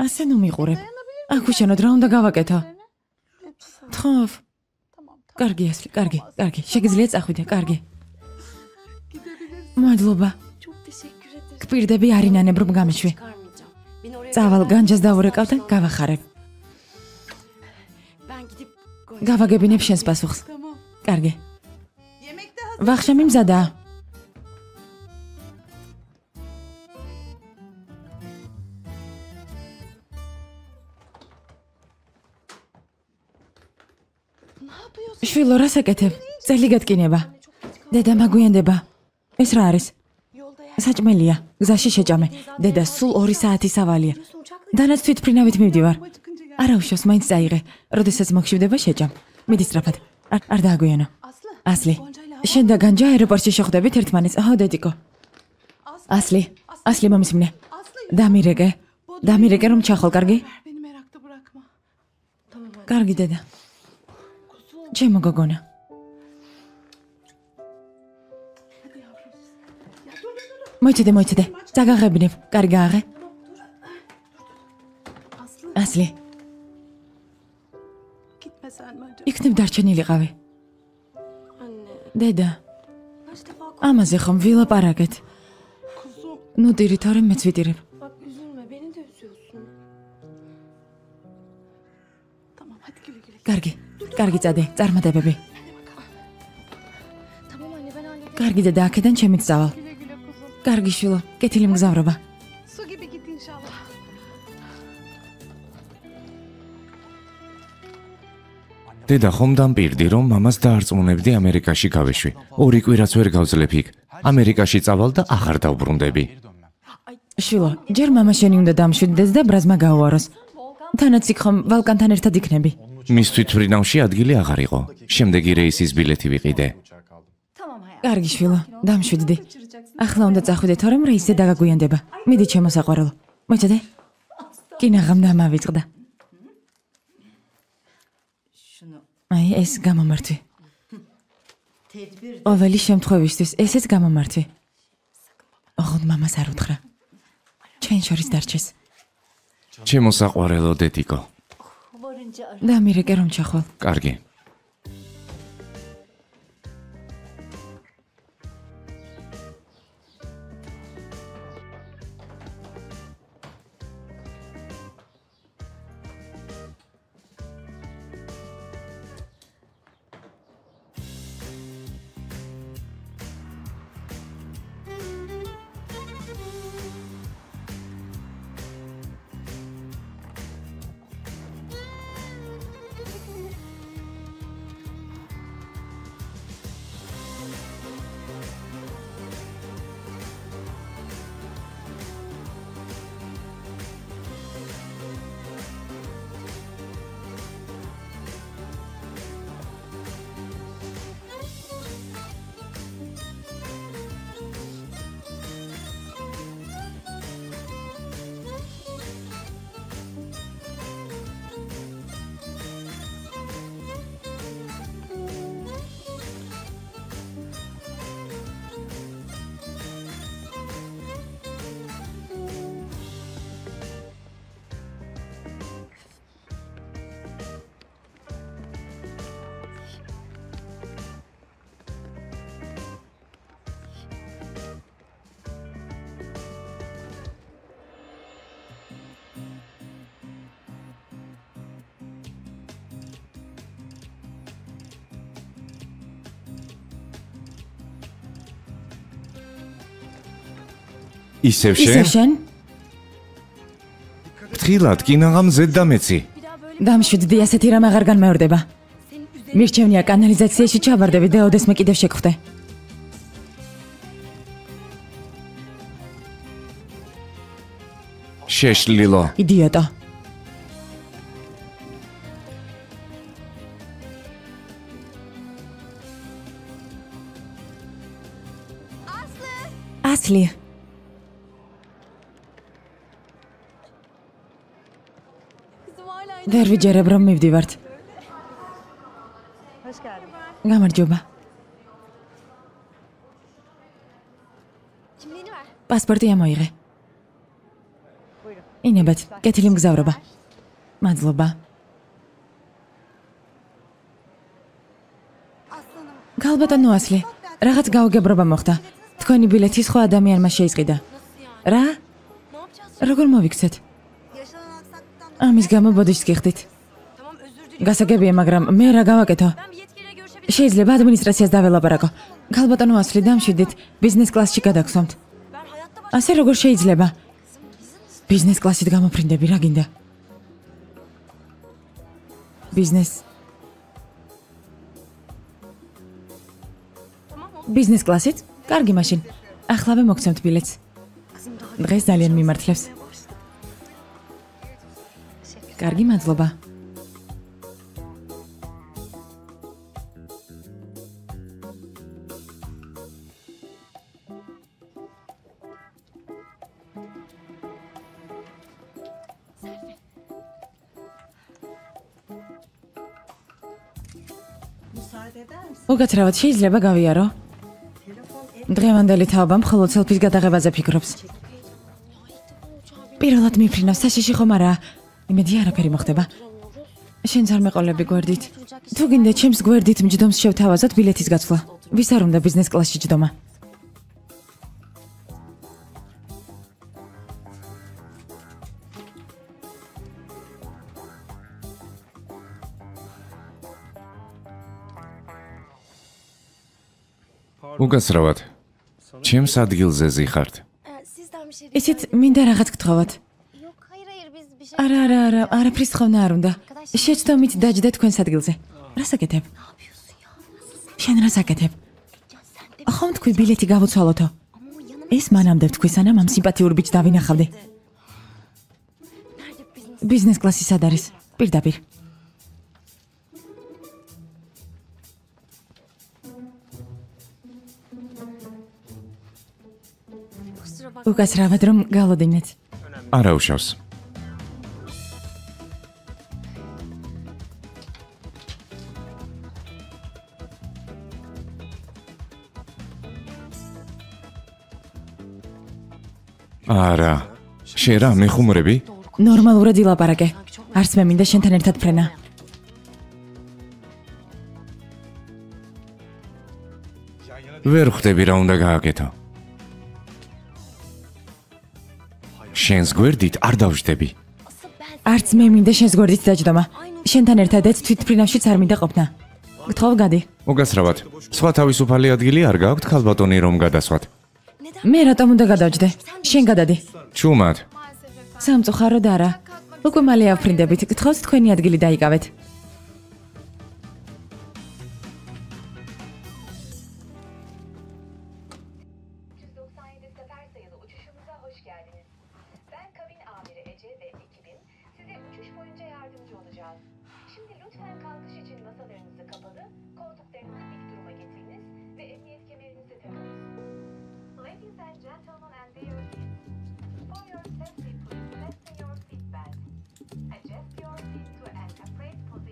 ასე ნუ მიყურებ. აქ უშენოდ რა უნდა გავაკეთო? გთხოვ. კარგი, ასლი, კარგი. შეგიძლია წახვიდე, კარგი. მადლობა. გპირდები არინანებრ გამიშვი. წავალ განჯას დავურეკავ და გავახარებ. გავაგებინებ შენს პასუხს. კარგი. ვახშამი მზადაა. შვილო, რას აკეთებ? წელი გატკინება. დედა მაგვიანდება. ეს რა არის? საჭმელია. გზაში შეჭამე. დედა, სულ 2 საათი სავალია. დანაც თვითფრინავით მივდივარ. არა უშავს, მაინც წაიღე. როდესაც მოგშივდება შეჭამ. მიდი სწრაფად. არ დააგვიანო. ასლი, შენ და განჯა აეროპორტში შეხვდებით ერთმანეთს. აჰო, დედიკო. ასლი მომისმინე. დამირეკე რომ ჩახვალ, კარგი? კარგი, დედა. ჩემო გოგონა. მოიცადე. წაგაღებინებ. კარგი გააღე. ასლი. იქნებ დარჩენილიყავი. დედა. ამაზე ხომ ვილაპარაკეთ. ნუ დირით, არა მეც ვიტირებ. კარგი წადე, წარმატებები. კარგი დედა, აქედან ჩემით წავალ. კარგი შვილო, კეთილი მგზავრობა. დედა, ხომ დამპირდი, რომ მამას დაარწმუნებდი ამერიკაში გავეშვი. 2 კვირაც ვერ გავძლებ იქ. ამერიკაში წავალ და აღარ დავბრუნდები. შვილო, ჯერ მამა შენი უნდა დამშვიდდეს და ბრაზმა გაუაროს. თანაც იქ ხომ ვალკანთან ერთად იქნები. მის თვითფრინავში ადგილი აღარ იყო. შემდეგი რეისის ბილეთი ვიყიდე. კარგი შვილო, დამშვიდდი. ახლა უნდა წახვიდე, თორემ რეისზე დაგაგვიანდება. მიდი ჩემო საყვარელო. მოიცადე? კინაღამ დამავიწყდა. აი, ეს გამომართვი. ყოველი შემთხვევისთვის ესეც გამომართვი. ოღონდ მამას არ უთხრა. ჩვენ შორის დარჩეს. ჩემო საყვარელო დედიკო. დამირეკე რომ ჩახვალ. კარგი. ისევ ისევ შენ? ფრთხილად კინაღამ ზედ დამეცი. დამშვიდდი, ასეთი რამ აღარ განმეორდება. მირჩევნია კანალიზაციაში ჩავარდები და ოდესმე კიდევ შეგხვდე. შეშლილო. იდიოტო. ასლი. ვერ ვიჯერებ რომ მივდივართ. გამარჯობა. პასპორტი ამოიღე. ინებად, კეთილი მგზავრობა. მადლობა. გალბატონო ასლი, რაღაც გაუგებრობა მოხდა. თქვენი ბილეთი სხვა ადამიანმა შეიზღიდა. რა? როგორ მოვიქცეთ? ამის გამო ბოდიშს გიხდით. გასაგებია, მაგრამ მე რა გავაკეთო? შეიძლება ადმინისტრაციას დაველაპარაკო. გალბატონო ასლი, დამშვიდით, ბიზნეს კლასში გადაგსვამთ. ასე როგორ შეიძლება? ბიზნეს კლასით გამოფრინდები, რა გინდა? ბიზნეს კლასით? კარგი მაშინ. ახლავე მოგცემთ ბილეთს. დღეს ძალიან მიმართლებს. კარგი, მადლობა. უკაცრავად შეიძლება გავიარო? დღევანდელი თაობა მხოლოდ სელფის გადაღებაზე ფიქრობს. პირველად მიფრინავს, საშიში ხომ არა? იმედი არაფერი მოხდება. შენც არ მეყოლები გვერდით. თუ გინდა ჩემს გვერდით მჯდომს შევთავაზოთ ბილეთის გაცვლა. ვის არ უნდა ბიზნეს კლასში ჯდომა? უკაცრავად. ჩემს ადგილზე ზიხართ. ისიც მინდა რაღაც გთხოვოთ. არა, არაფრის თხოვნა არ უნდა. შეცდომით დაჯდე თქვენს ადგილზე. რა საკეთებ? შენ რა საკეთებ? ხომ თქვი ბილეთი გავუცვალოთო? ეს მანამდე თქვი, სანამ ამ სიმპათიურ ბიჭს დავინახავდი. ბიზნეს კლასი სად არის? პირდაპირ. უკაცრავად რომ გალოდინეთ. არა უშავს. არა. შენ რა მეხუმრები? ნორმალურად ილაპარაკე. არც მე მინდა შენთან ერთად ფრენა. ვერ ხვდები რა უნდა გააკეთო. შენს გვერდით არ დავждები. არც მე მინდა შენს გვერდით დაჯდომა. შენთან ერთადაც თვითფრინავშიც არ მინდა ყოფნა. გთხოვ გადი. უკაცრავად. სხვა თავისუფალი ადგილი არ გაქვთ ქალბატონი რომ გადასვათ. მე რატომ უნდა გადავჯდე? შენ გადადი. ჩუმად. სამწუხაროდ არა. უკვე მალე ავფრინდებით. გთხოვთ თქვენი ადგილი დაიკავეთ. For your safety, please fasten your seatbelt. Adjust your seat to an upright position.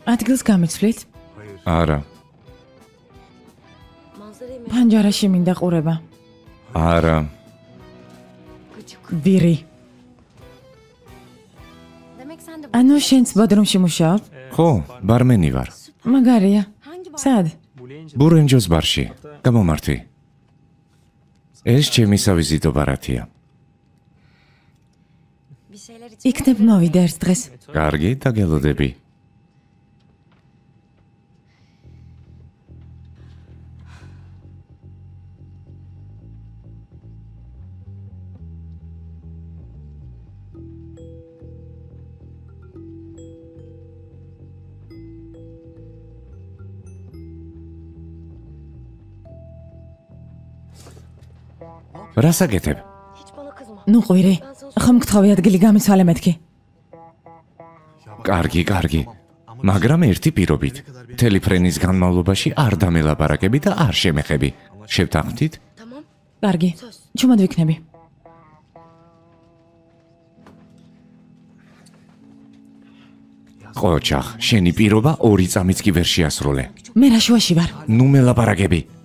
ადგილს გამიცვლით? არა. ფანჯარაში მინდა ყურება. არა. ვირი. ანუ შენც ბოდრომში მუშაობ? ხო, ბარმენი ვარ. მაგარია. სად? ბურენჯოს ბარში. გამომართვი. ეს ჩემი სავიზიტო ბარათია. იქნებ მოვიდე ერთ დღეს. კარგი, დაგელოდები. რას აკეთებ? ნუ ყვირი. ხომ გთხოვი ადგილი გამიცვალე მეთქი. კარგი. მაგრამ ერთი პირობით. მთელი ფრენის განმავლობაში არ დამელაპარაკები და არ შემეხები. შევთანხმდით? კარგი. ჩუმად ვიქნები. ყოჩახ, შენი პირობა 2 წამიც კი ვერ შეასრულე. მე რა შუაში ვარ? ნუ მელაპარაკები.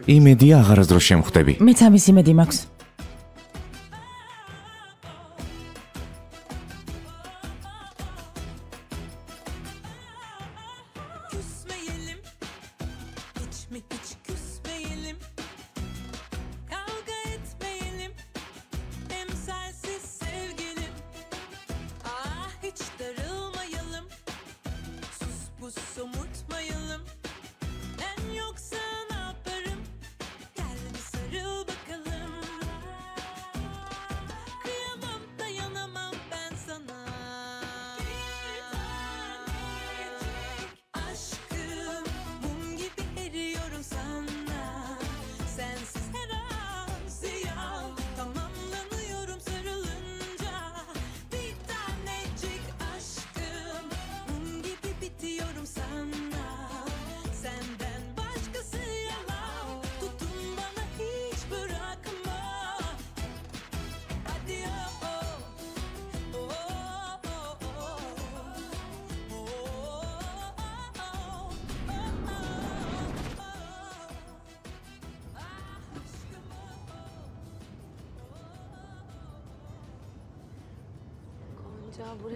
იმედია აღარასდროს შემხვდები. მეც ამის იმედი მაქვს.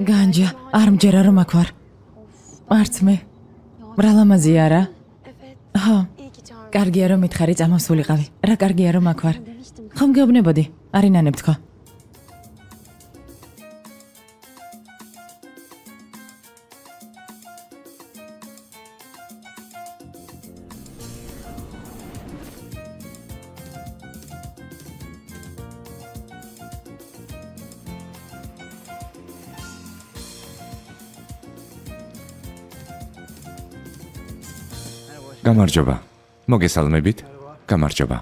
განჯა, არ მჯერა რომ აქ ვარ. არც მე. ბრალამაზია არა? ხო. კარგია რომ მითხარი წამოსულიყავი. რა კარგია რომ აქ ვარ. ხომ გეუბნებოდი? არინანებ თქო. გამარჯობა. მოგესალმებით. გამარჯობა.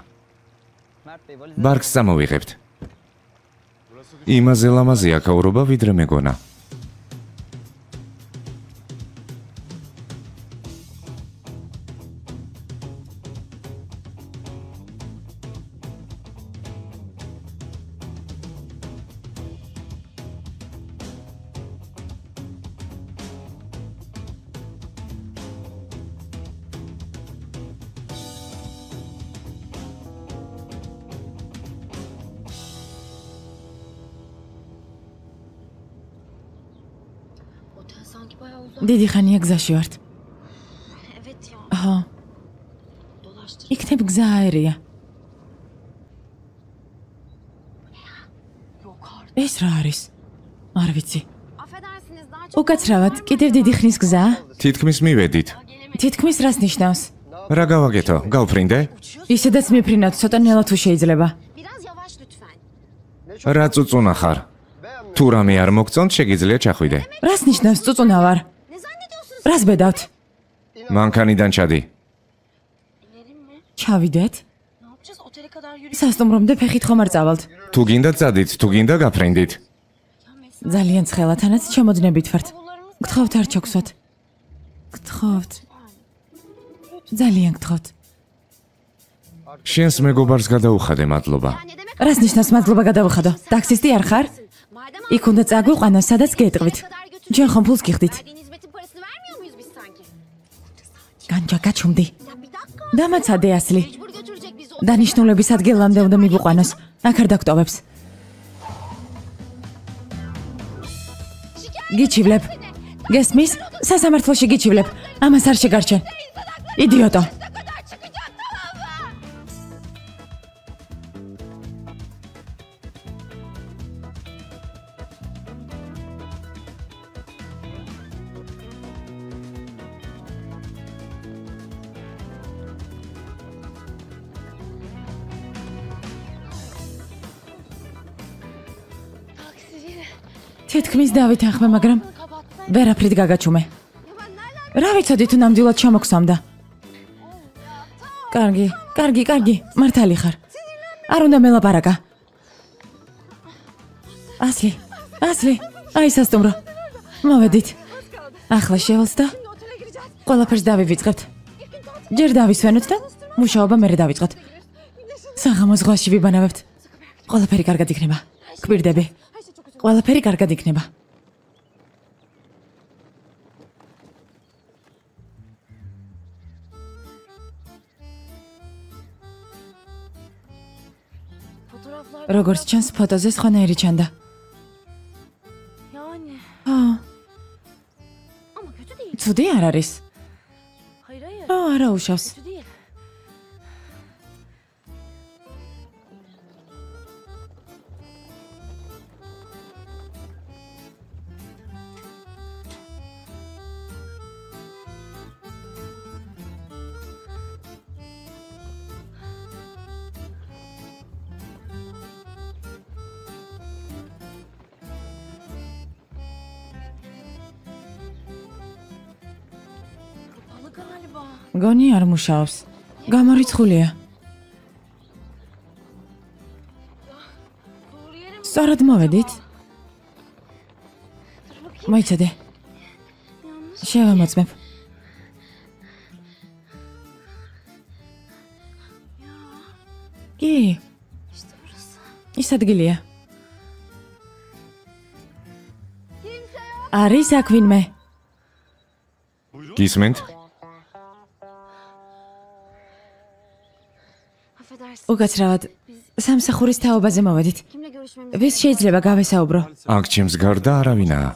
ბარგს წამოვიღებთ. იმაზე ლამაზი აკაურობა ვიდრე მეგონა. დიდი ხანია გზაში ვართ. ხო. იქნებ გზა აერია. ეს რა არის? არ ვიცი. უკაცრავად, კიდევ დიდი ხნის გზა? თითქმის მივედით. თითქმის რას ნიშნავს? რა გავაკეთო? გავფრინდე? ისედაც მიფრინავთ, ცოტა ნელა თუ შეიძლება. რა წუწუნა ხარ? თუ რამე არ მოგწონთ, შეგიძლია ჩახვიდე. რას ნიშნავს წუწუნა ვარ? რას ბედავთ? მანქანიდან ჩადი. ჩავიდეთ? სასტუმრომდე ფეხით ხომ არ წავალთ? თუ გინდა წადით, თუ გინდა გაფრინდით. ძალიან ცხელა, თანაც შემოძნებით ვართ. გთხოვთ არ ჩოგსვათ. გთხოვთ. ძალიან გთხოვთ. შენს მეგობარს გადაუხადე, მადლობა. რას ნიშნავს მადლობა გადავხადო? ტაქსისტი არ ხარ? იქ უნდა წაგვიყვანო, სადაც გეტყვით. ჩვენ ხომ ფულს გიხდით? განჯა გაჩუმდი. დამაცადე ასლი. დანიშნულების ადგილამდე უნდა მიგვიყვანოს. აქ არ დაგტოვებს. გიჩივლებ. გესმის? სასამართლოში გიჩივლებ. ამას არ შეგარჩენ. იდიოტო. თითქმის დავითანხმე, მაგრამ ვერაფრით გაგაჩუმე. რა ვიცოდი თუ ნამდვილად ჩამოგსვამდა. კარგი, მართალი ხარ. არ უნდა მელაპარაკა. ასლი, აი სასტუმრო. მოვედით. ახლა შევალთ და ყველაფერს დავივიწყებთ. ჯერ დავისვენოთ და მუშაობა მერე დავიწყოთ. საღამო ზღვაში ვიბანავებთ. ყველაფერი კარგად იქნება. გვირდები. ყველაფერი კარგად იქნება. როგორც ჩანს, ფოტოზე სხვანაირი ჩანდა. ცუდი არ არის. არა უშავს. გონი არ მუშაობს. გამორიცხულია. სწორად მოვედით? მოიცადე. შევამოწმებ. კი. ის ადგილია. არის აქ ვინმე? გისმენთ? უკაცრავად, სამსახურის თაობაზე მოვედით. ვის შეიძლება გავესაუბრო? აქ ჩემს გარდა არავინაა.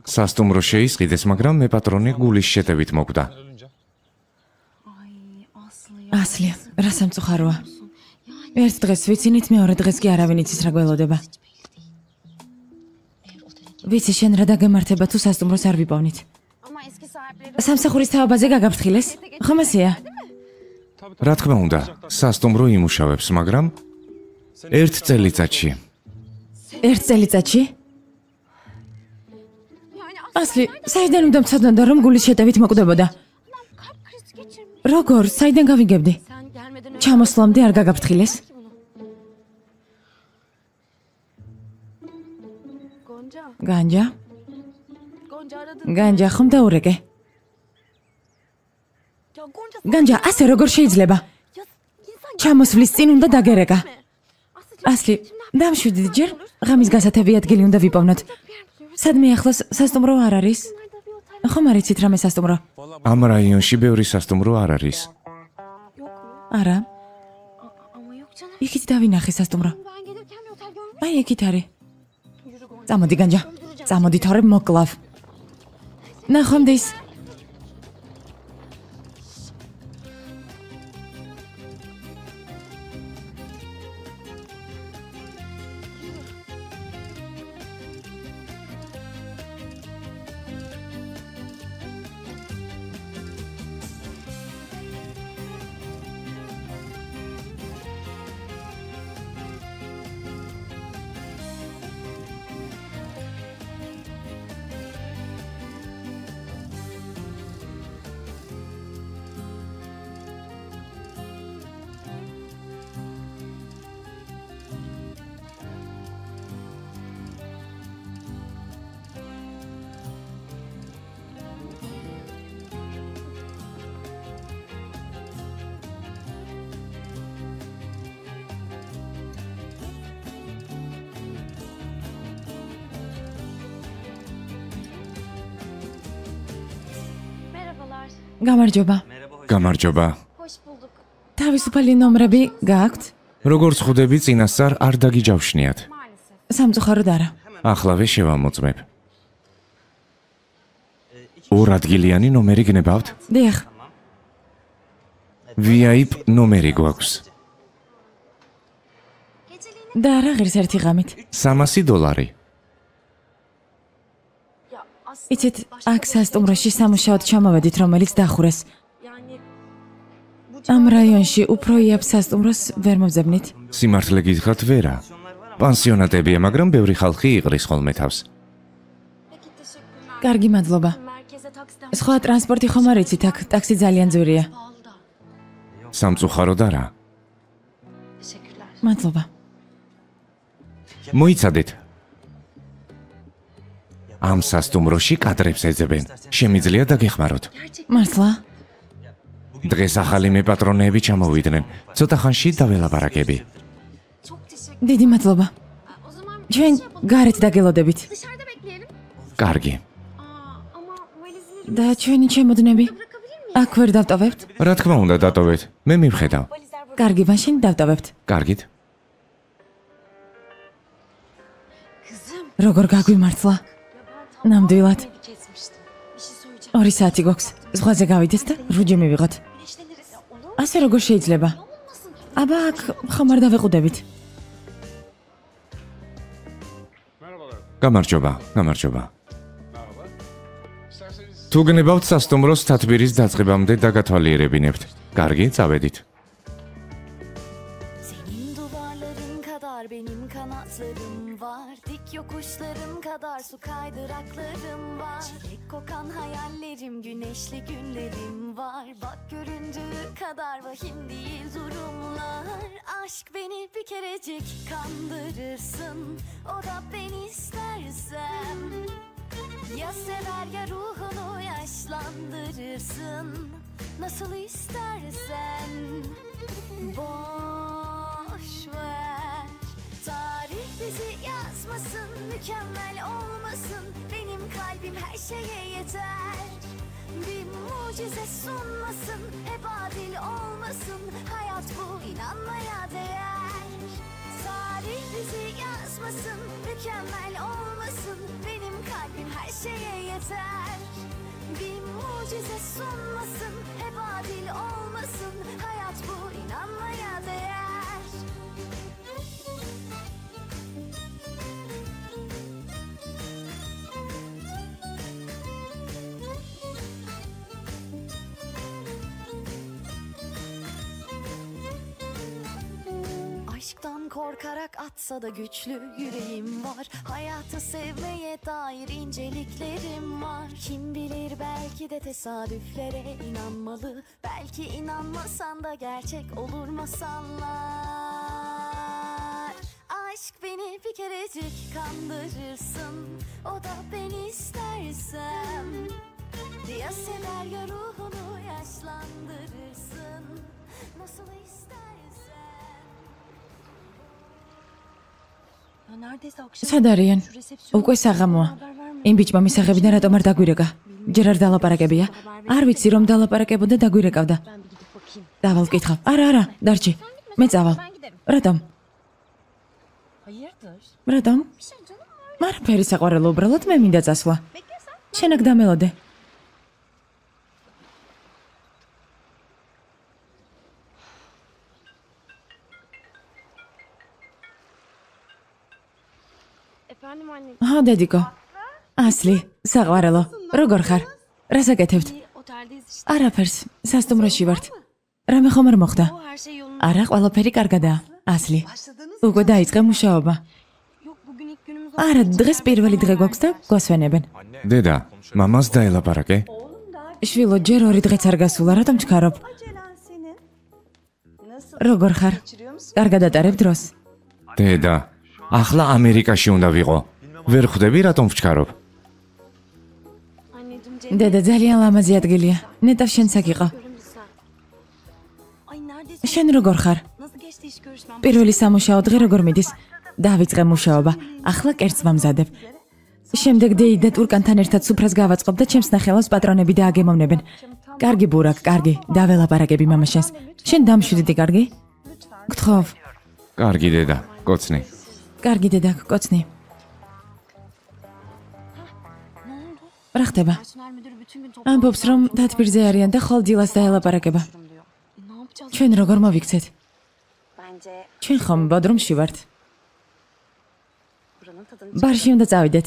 სასტუმრო შეისყიდეს, მაგრამ მე პატრონი გულის შეტევით მოკვდა. ასლი, რა სამწუხაროა. ერთ დღეს ვიცინით, მეორე დღეს კი არავინ იცის რა გველოდება. ვიცი შენ რა დაგემართება თუ სასტუმროს არ ვიპოვნით. სამსახურის თაობაზე გაგაფრთხილეს? ხომ ასეა? რა თქმა უნდა, სასტუმრო იმუშავებს, მაგრამ ერთ წელიწადში. ერთ წელიწადში? ასლი, საიდან უნდა მცოდნოდა, რომ გულის შეტევით მოკვდებოდა? როგორ, საიდან გავიგებდი? ჩამოსვლამდე არ გაგაფრთხილეს? განჯა, ხომ დაურეკე? განჯა, ასე როგორ შეიძლება? ჩამოსვლის წინ უნდა დაგერეკა. ასლი, დამშვიდით ჯერ, ღამის გასათევი ადგილი უნდა ვიპოვნოთ. სადმე ახლოს სასტუმრო არ არის? ხომ არ იცით რამე სასტუმრო? ამ რაიონში ბევრი სასტუმრო არ არის. არა. იქით დავინახე სასტუმრო. აი, იქით არის. წამოდი განჯა. წამოდი თორე მოკლავ. ნახვამდის. გამარჯობა. გამარჯობა. თავისუფალი ნომრები გააქვთ? როგორც ხვდები, წინასწარ არ დაგიჯავშნიათ. სამწუხაროდ არა. ახლავე შევამოწმებ. ორ ადგილიანი ნომერი გნებავთ? დიახ. VIP ნომერი გვაქვს. და რა ღირს ერთი ღამით? $300. იცით, აქ სასტუმროში სამუშაოდ ჩამოვედით, რომელიც დახურეს. ამ რაიონში უფრო იაფ სასტუმროს ვერ მოვძებნით. სიმართლე გითხრათ, ვერა. პანსიონატებია, მაგრამ ბევრი ხალხი იყრის ხოლმე თავს. კარგი მადლობა. სხვა ტრანსპორტი ხომ არ იცით აქ? ტაქსი ძალიან ძვირია. სამწუხაროდ არა. მადლობა. მოიცადეთ. ამ სასტუმროში კადრებს ეძებენ. შემიძლია დაგეხმაროთ. მართლა? დღეს ახალი მეპატრონეები ჩამოვიდნენ. ცოტა ხანში დაველაპარაკები. დიდი მადლობა. ჩვენ გარეთ დაგელოდებით. კარგი. და ჩვენი ჩემოდნები? აქ ვერ დავტოვებთ? რა თქმა უნდა, დატოვეთ. მე მივხედავ. კარგი, მაშინ დავტოვებთ. კარგით. როგორ გაგვიმართლა? ნამდვილად. 2 საათი გვაქვს. ზღვაზე გავიდეს და რუჯი მივიღოთ. ასე როგორ შეიძლება? აბა აქ ხომ არ დავეყუდებით? გამარჯობა, გამარჯობა. თუ გნებავთ სასტუმროს თათბირის დაწყებამდე დაგათვალიერებინებთ. კარგი, წავედით. Senin duvarların kadar benim kanatlarım var. Dik yokuşlarım kadar su kaydıraklarım var. Çilek kokan hayallerim, güneşli günlerim var. Bak göründüğü kadar vahim değil durumlar. Aşk beni bir kerecik kandırırsın. O da ben istersem. Ya sever ya ruhunu yaşlandırırsın. Nasıl istersen. Boş ver. Tarih bizi yazmasın, mükemmel olmasın. Benim kalbim her şeye yeter. Bir mucize sunmasın, hep adil olmasın. Hayat bu, inanmaya değer. Tarih bizi yazmasın, mükemmel olmasın. Benim kalbim her şeye yeter. Bir mucize sunmasın, hep adil olmasın. Hayat bu, inanmaya değer. Aşktan korkarak atsa da güçlü yüreğim var. Hayatı sevmeye dair inceliklerim var. Kim bilir belki de tesadüflere inanmalı. Belki inanmasan da gerçek olur masallar. Aşk beni bir kerecik kandırırsın. O da ben istersem. Ya sever ya ruhunu yaşlandırırsın. Nasıl istersen. სად არიან? უკვე საღამოა. იმ ბიჭმა მისაღებიდან რატომ არ დაგვირეკა? ჯერ არ დალაპარაკებია. არ ვიცი რომ დალაპარაკებოდა დაგვირეკავდა. დავალ ვკითხავ. არა, დარჩი. მე წავალ. რატომ? რატომ? მარაფერი საყვარელო, უბრალოდ მე მინდა წასვლა. შენ აქ დამელოდე. ჰა, დედიკო. ასლი, საყვარელო. როგორ ხარ? რას აკეთებთ? არაფერს, სასტუმროში ვართ. რამე ხომ არ მოხდა? არა, ყველაფერი კარგადაა. ასლი. უკვე დაიწყე მუშაობა. არა, დღეს პირველი დღე გვაქვს და გვასვენებენ. დედა, მამას დაელაპარაკე? შვილო, ჯერ 2 დღეც არ გასულა, რატომ ჩქარობ? როგორ ხარ? კარგად ატარებ დროს? დედა, ახლა ამერიკაში უნდა ვიყო. ვერ ხვდები რატომ ვჩქარობ? დედა, ძალიან ლამაზი ადგილია. ნეტავ შენც აქ იყო. შენ როგორ ხარ? პირველი სამუშაო დღე როგორ მიდის? დავიწყე მუშაობა. ახლა კერძს ვამზადებ. შემდეგ დეი და ტურკანთან ერთად სუფრას გავაწყობ და ჩემს ნახელავს პატრონები დააგემოვნებენ. კარგი ბურაკ, კარგი. დაველაპარაკები მამა შენს. შენ დამშვიდდი, კარგი? გთხოვ. კარგი დედა, კოცნი. კარგი დედა, კოცნი. რა ხდება? ამბობს რომ დათბირზე არიან და ხოლ დილას დაელაპარაკება. ჩვენ როგორ მოვიქცეთ? ჩვენ ხომ ბოდრომში ვართ. ბარში უნდა წავიდეთ.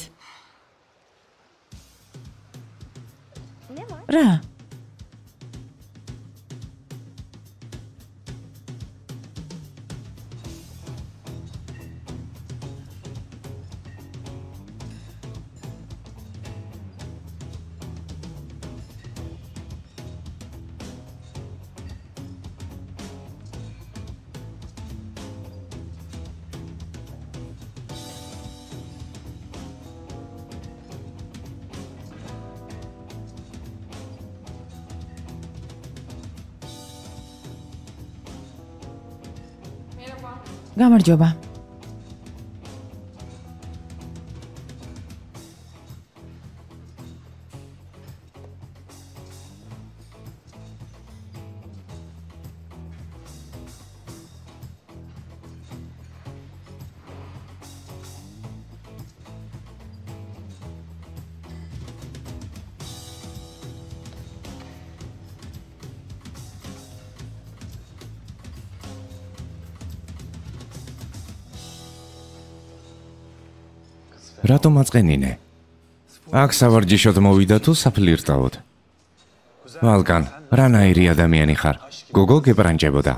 რა? გამარჯობა. რატომ აწყენინე? აქ სავარჯიშოდ მოვიდა თუ საფლირტაოდ? ვალკან, რანაირი ადამიანი ხარ? გოგო გებრანჭებოდა.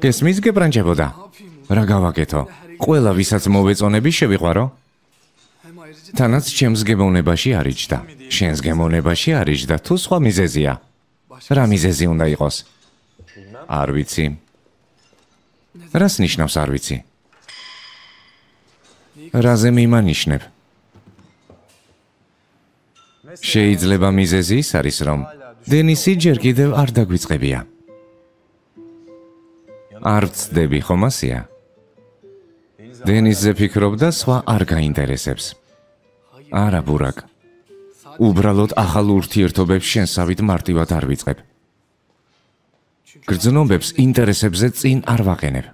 გესმის გებრანჭებოდა? რა გავაკეთო? ყველა ვისაც მოვეწონები შევიყვარო? თანაც ჩემს გემოვნებაში არიჯდა. შენს გემოვნებაში არიჯდა თუ სხვა მიზეზია? რა მიზეზი უნდა იყოს? არ ვიცი. რას ნიშნავს არ ვიცი? რაზე მიმანიშნებ? შეიძლება მიზეზი ის არის, რომ დენისი ჯერ კიდევ არ დაგვიწყებია. არ ვწდები, ხომ ასია? დენისზე ფიქრობ და სხვა არ გაინტერესებს. არა, ბურაკ. უბრალოდ ახალ ურთიერთობებს შენსავით მარტივად არ ვიწყებ. გრძნობებს ინტერესებზე წინ არ ვაყენებ.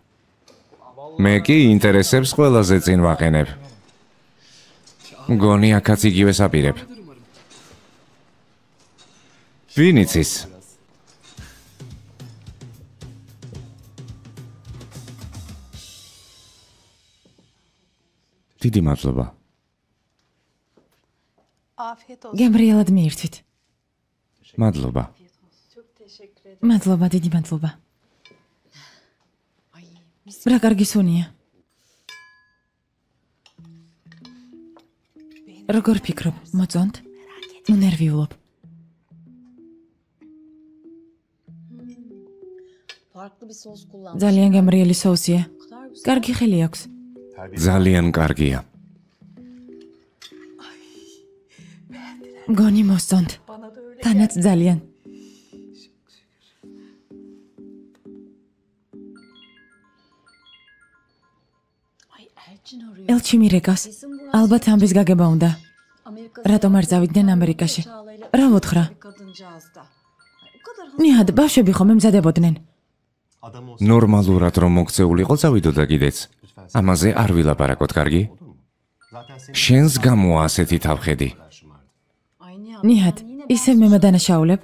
მე კი ინტერესებს ყველაზე წინ ვაყენებ. მგონი აქაც იგივეს აპირებ. ვინ იცის? დიდი მადლობა. გემრიელად მიირთვით. მადლობა. მადლობა, დიდი მადლობა. რა კარგი სუნია. როგორ ფიქრობ, მოწონთ? ნუ ნერვიულობ. ძალიან გემრიელი სოუსია. კარგი ხელი აქვს. ძალიან კარგია. მგონი მოსწონთ. თანაც ძალიან. ელჩი მირეკავს. ალბათ ამბის გაგება უნდა. რატომ არ წავიდნენ ამერიკაში? რა მოთხრა? ნიად, ბავშვები ხომ ემზადებოდნენ. ნორმალურად რომ მოქცეულიყო წავიდოდა კიდეც. ამაზე არ ვილაპარაკოთ, კარგი? შენს გამოა ასეთი თავხედი. ნიად, ისე მემადანაშაულებ.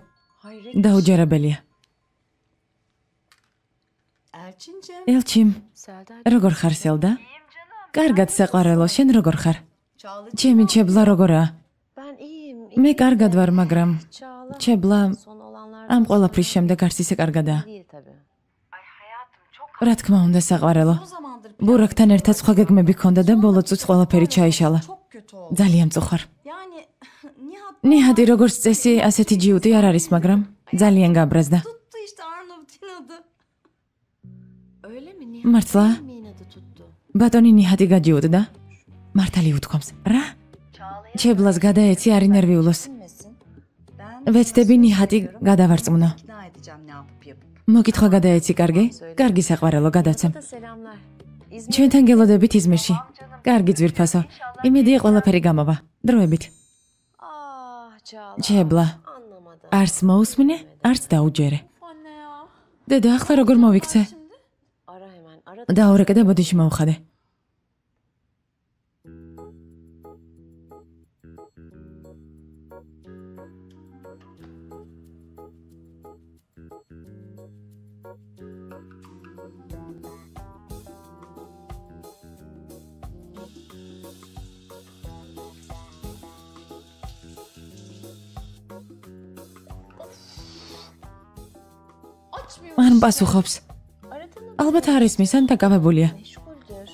დაუჯერებელია. ელჩიმ, როგორ ხარ სელდა? კარგად საყვარელო, შენ როგორ ხარ? ჩემი ჩებლა როგორაა? მე კარგად ვარ, მაგრამ ჩებლა ამ ყველაფრის შემდეგ არც ისე კარგადაა. რა თქმა უნდა, საყვარელო. ბურაკთან ერთად სხვა გეგმები ჰქონდა და ბოლო წუთს ყველაფერი ჩაიშალა. ძალიან მწუხარ. ნიჰადი როგორც წესი, ასეთი ჯიუტი არ არის, მაგრამ ძალიან გაბრაზდა. მართლა? ბატონი ნიჰადი გაჯიუტდა? მართალი უთქვამს. რა? ჩებლას გადაეცი არ ინერვიულოს. ვეცდები ნიჰადი გადავარწმუნო. მოკითხვა გადაეცი, კარგი? კარგი საყვარელო, გადავცემ. ჩვენთან გელოდებით იზმირში. კარგი ძვირფასო. იმედია ყველაფერი გამოვა. დროებით. ჩებლა. არც მოусმინე, არც დაუჯერე. Anne ya. დედა, ახლა როგორ მოვიქცე? Ara hemen. Ara. დაურეკე და ბოდიში მოვხადე. Açmıyor. არ პასუხობს. Aradığını ალბათ არ ისმის, ან დაკავებულია. meşguldür.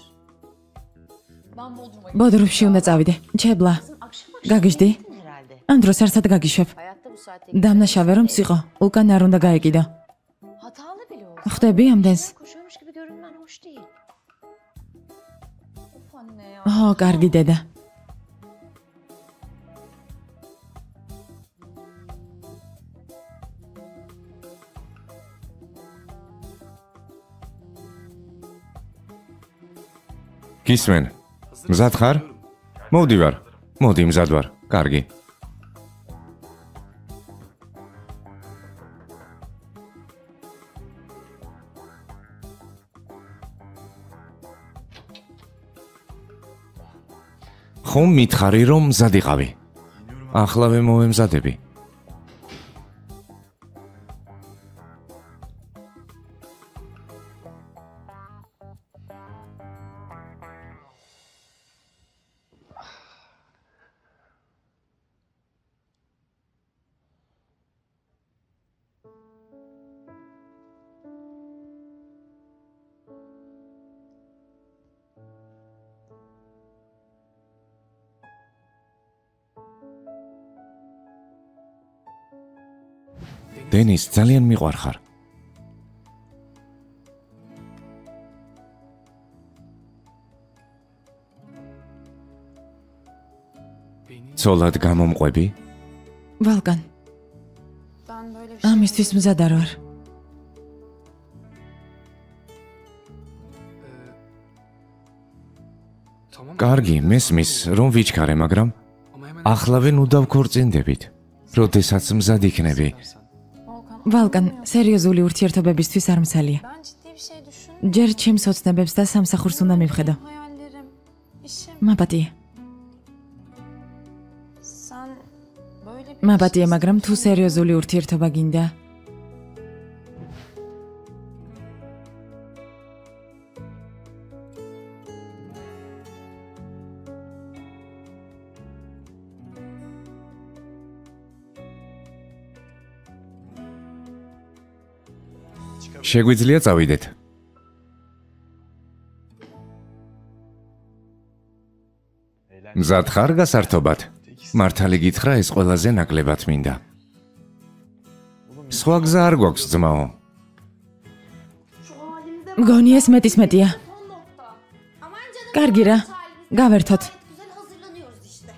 Ben Bodrum'a ბოდრუმში უნდა წავიდე. ჩებლა. Kızım akşam akşam გაგიჟდი? gittin herhalde. ამ დროს არსად გაგიშვებ. Hayatta bu saatte დამნაშავე რომ ციყო. უკან არ უნდა გაეკიდო. hatalı bile olsa. ხვდები ამდენს? Koşuyormuş gibi görünmen hoş değil. Of anne ya. ო, კარგი დედა. გისმენ? მზად ხარ? მოვდივარ. მოდი, მზად ვარ. კარგი. ხომ მითხარი რომ მზად იყავი? ახლავე მოვემზადები. დენის, ძალიან მიყვარხარ. ცოლად გამომყვები? ვალკან, Ben böyle bir şey ამისთვის მზად არ ვარ. კარგი, მესმის, რომ ვიჩქარე, მაგრამ ახლავე ნუ დავქორწინდებით. როდესაც მზად იქნები, Volkan. ვალკან, სერიოზული ურთიერთობებისთვის არ მცალია. Ben ciddi bir şey düşün. ჯერ ჩემს ოცნებებს და სამსახურს უნდა მივხედო. Hayallerim, işim. მაპატია. Sen böyle bir მაპატია, მაგრამ თუ სერიოზული ურთიერთობა გინდა, შეგვიძლია წავიდეთ. მზად ხარ გასართობად? მართალი გითხრა, ეს ყველაზე ნაკლებად მინდა. სხვა გზა არ გვაქვს, ძმაო. მგონი ეს მეტის მეტია. კარგი რა, გავერთოთ. Güzel hazırlanıyoruz işte.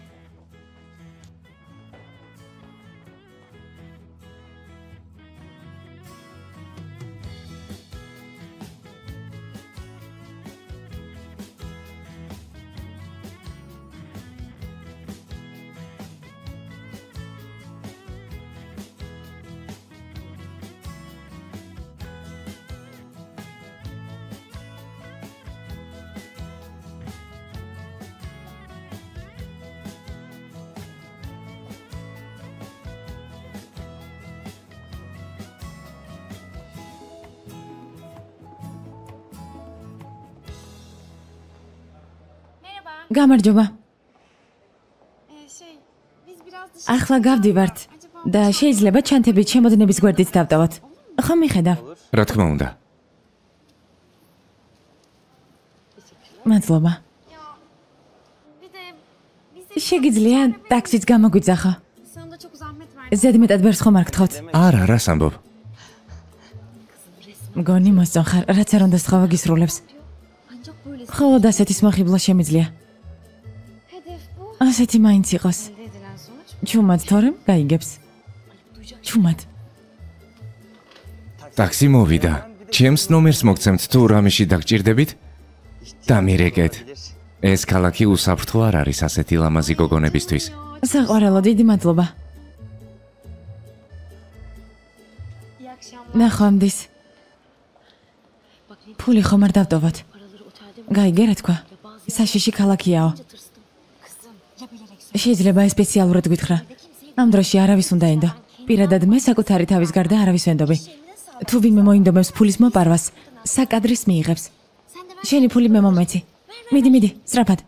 გამარჯობა. şey, biz biraz dışarı... ახლა გავდივართ და შეიძლება ჩანთებით შემოდნების გვერდით დავტოვოთ. ხო მიხედავ. რა თქმა უნდა. მადლობა. Bir de bize შეგიძლია ტაქსიც გამოგვიძახო. sana da çok zahmet verdim. ზედმეტად ბერს ხომ არ გთხოვთ? არა, რას ამბობ? მგონი მოსწონ ხარ, რაც არ უნდა სთხოვა გისრულებს. Ancak böylesi ხოლოდ ასეთი მოხიბლა შემიძლია. hedef bu. ასეთი მაინც იყოს. Elde edilen sonuç. ჩუმად თორემ გაიგებს. ჩუმად. ტაქსი მოვიდა. ჩემს ნომერს მოგცემთ თუ რამეში დაგჭირდებით? დამირეკეთ. ეს ქალაქი უსაფრთხო არ არის ასეთი ლამაზი გოგონებისთვის. საყვარელო, დიდი მადლობა. ნახვამდის. ფული ხომ არ დავტოვოთ. გაიგე რა თქვა? საშიში ქალაქიაო. შეიძლება სპეციალურად გითხრა. ამ დროში არავის უნდა ენდო. პირადად მე საკუთარი თავის გარდა არავის ვენდობი. თუ ვინმე მოინდომებს ფულის მოპარვას, საკადრის მიიღებს. შენი ფული მე მომეცი. მიდი, სწრაფად.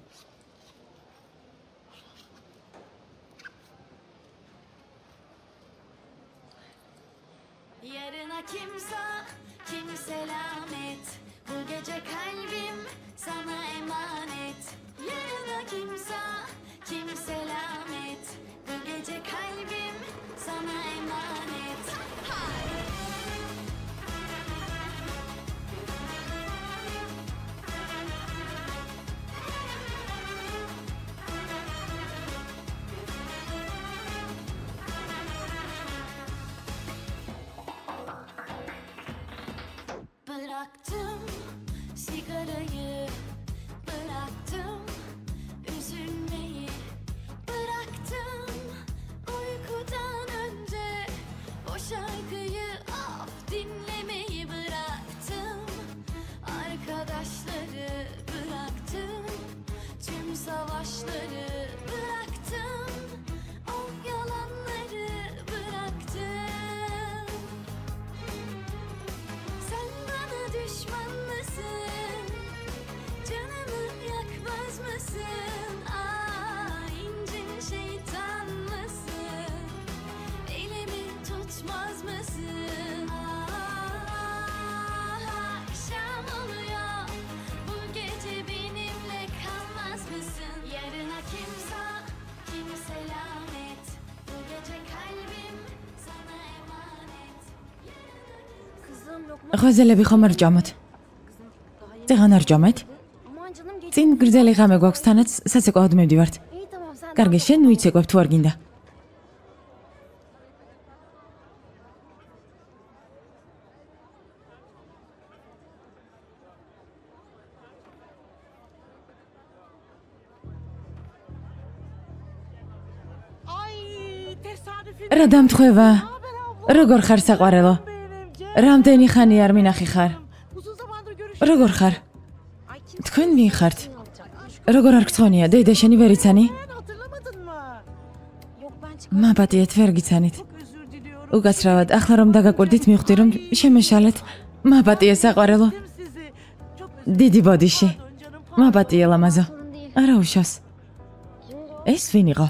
Yarına kim selamet. Bu gece kalbim sana emanet. Yarına kim selamet. Bu gece kalbim sana emanet. Bıraktım sigarayı, bıraktım üzülmeyi, bıraktım uykudan önce o şarkıyı dinlemeyi bıraktım. Arkadaşları bıraktım, tüm savaşları bıraktım, o yalanları bıraktım. Sen bana düşman mısın? Canımı yakmaz mısın? İncin şeytan mısın? Elimi tutmaz mısın? Akşam oluyor, bu gece benimle kalmaz mısın? Yarına kim selamet. Bu gece kalbim sana emanet. ღვიძლები ხომ არ ჭამოთ? წეღან არ ჭამეთ? წინ გრძელი ღამე გვაქვს თანაც საცეკვაოდ მივდივართ. კარგი, შენ უიცეკვებ თუ არ გინდა. რა დამთხევა? როგორ ხარ საყვარელო? რამდენი ხანი არ მინახი ხარ? როგორ ხარ? თქვენ მიხართ? როგორ არ გწონია დედა შენი ვერ იცანი? მაპატიეთ ვერ გიცანით. უკაცრავად, ახლა რომ დაგაკვირდით მივხვდი რომ შემეშალეთ. მაპატია საყვარელო. დიდი ბოდიში. მაპატია ლამაზო. არა უშავს. ეს ვინ იყო?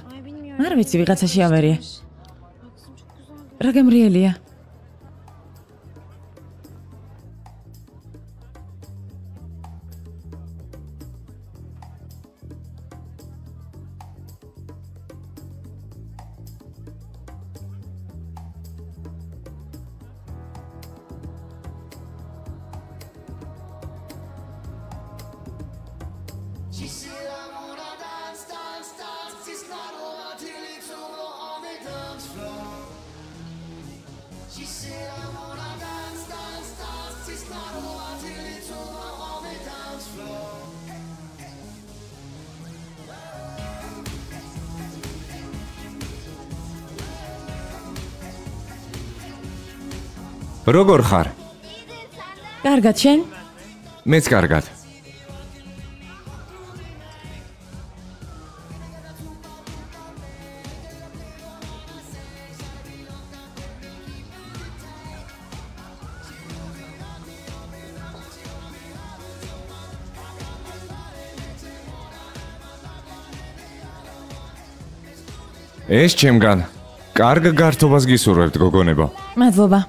არ ვიცი, ვიღაცა შეავერია. რა გემრიელია? როგორ ხარ? კარგად, შენ? მეც კარგად. ეს ჩემგან კარგ გართობას გისურვებთ, გოგონებო. მადლობა.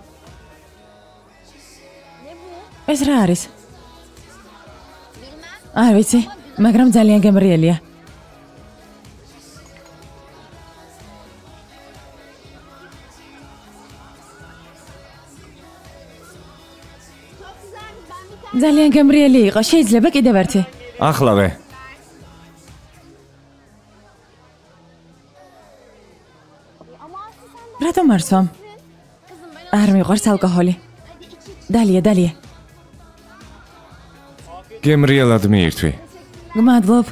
ეს რა არის? არ ვიცი, მაგრამ ძალიან გემრიელია. ძალიან გემრიელი იყო, შეიძლება კიდევ ერთი? ახლავე. რატომ არ სვამ? არ მიყვარს ალკოჰოლი. დალია. გემრიელად მიირთვი. გმადლობ.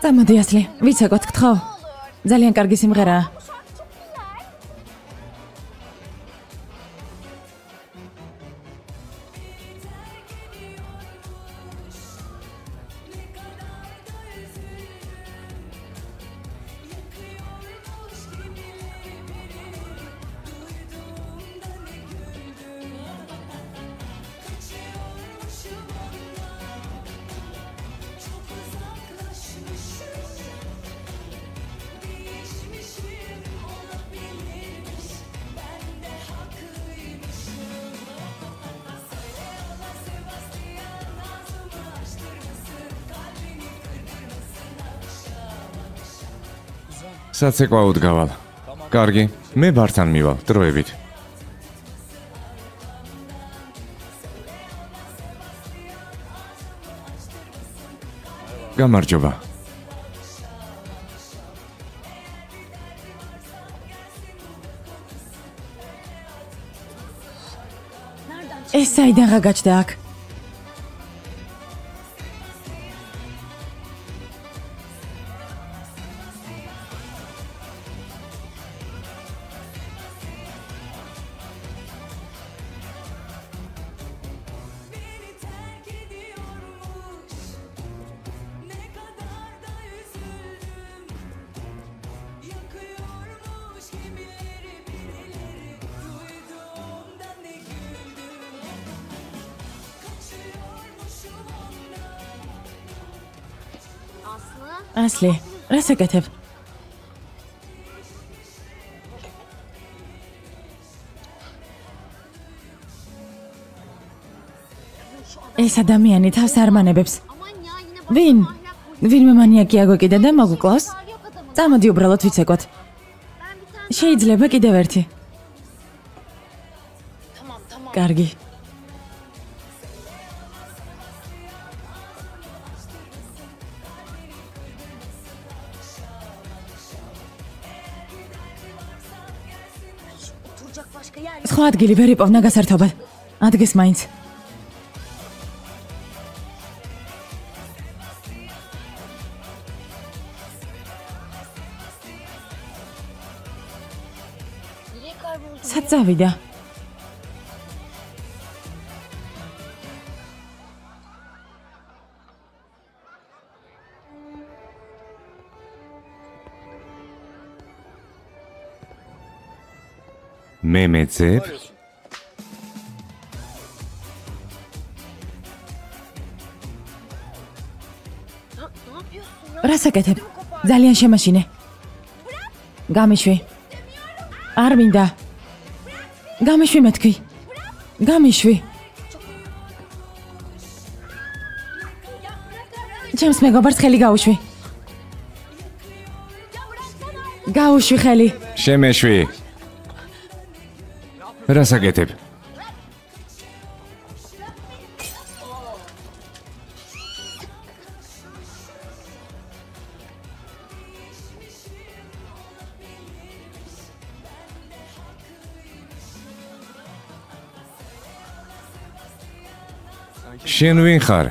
Წამოდი ასლი, ვიცეკოთ, გთხოვ. ძალიან კარგი სიმღერაა. საცეკვაოდ გავალ. კარგი, მე ბართან მივალ, დროებით. გამარჯობა. ეს საიდან გაჩნდა აქ? ასლი, რას აკეთებ? ეს ადამიანი თავს არ მანებებს. ვინ? ვინმე მანიაკია გვეკიდა და მოგუკლავს? წამოდი უბრალოდ ვიცეკვოთ. შეიძლება კიდევ ერთი. კარგი. სხვა ადგილი ვერ იპოვნა გასართობად. ადგეს მაინც. სად წავიდა? მე მეძებ? რას აკეთებ? ძალიან შემაშინე. გამიშვი. არ მინდა. გამიშვი მეთქი. გამიშვი. ჩემს მეგობარს ხელი გაუშვი. გაუშვი ხელი. შემეშვი. რას აკეთებ? შენ ვინ ხარ?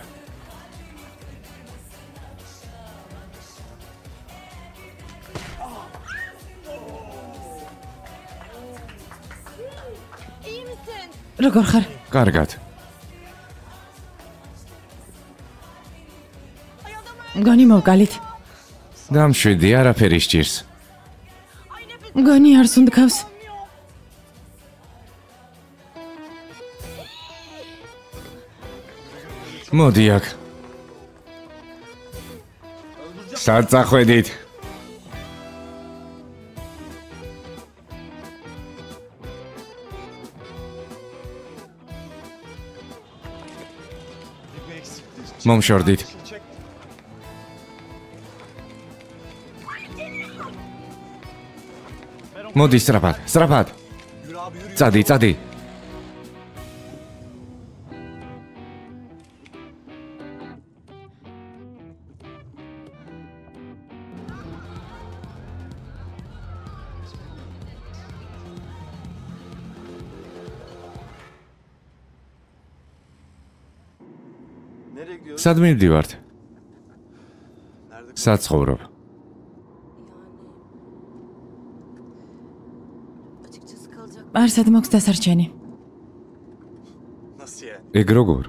როგორ ხარ? კარგად. მგონი მოვკალით. დამშვიდი, არაფერი სჭირს. მგონი არ სუნდქავს. მოდი აქ. სად წახვედით? მომშორდით. მოდი სწრაფად, სწრაფად. წადი, წადი. სად მივდივართ? საცხოვრობ. არსად მოქვს დასარჩენი. ეგ როგორ?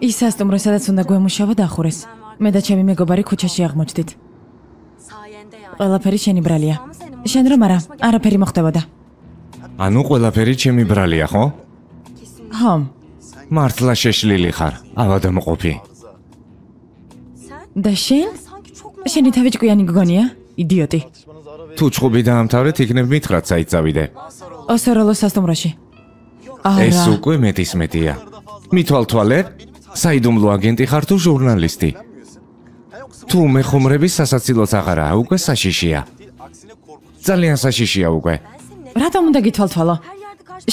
ის სასტუმრო, სადაც უნდა გვემუშავა, დახურეს. მე და ჩემი მეგობარი ქუჩაში აღმოჩდით. ყველაფერი შენი ბრალია. შენ რომ არაფერი მოხდებოდა. ანუ ყველაფერი ჩემი ბრალია, ხო? ხო, მართლა შეშლილი ხარ, ავადმყოფი. და შენ? შენი თავი ჭკვიანი გგონია? იდიოტი. თუ ჩხუბი დაამთავრეთ, იქნებ მითხრათ საით წავიდე. ოსოროლოს სასტუმროში. ეს უკვე მეტისმეტია. მithვალთვალებ, საიდუმლო აგენტი ხარ თუ ჟურნალისტი? თუ მეხუმრების სასაცილოც აღარაა, უკვე საშიშია. ძალიან საშიშია უკვე. რატომ უნდა გითვალთვალო?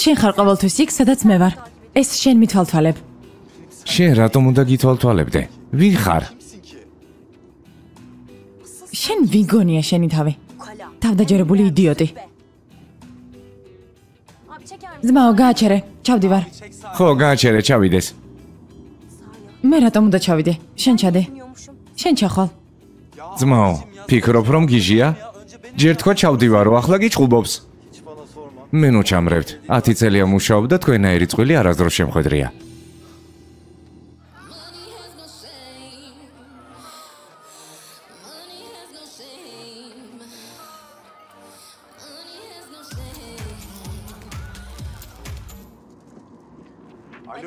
შენ ხარ ყოველთვის იქ, სადაც მე ვარ. ეს შენ მithვალთვალებ. შენ რატომ უნდა გითვალთვალებდე? ვინ ხარ? შენ ვიგონია შენი თავი? თავდაჯერებული იდიოტი. ძმაო, გააჩერე, ჩავდივარ. ხო, გააჩერე, ჩავიდეს. მე რატომ უნდა ჩავიდე? შენ ჩადე. შენ ჩახვალ. ძმაო, ფიქრობ რომ გიჟია? ჯერ თქვა ჩავდივარო, ახლა გიჭყუბობს. მე ნუ ჩამრევთ. 10 წელია მუშაობ და თქვენაირი წყვილი არასდროს შემხვედრია.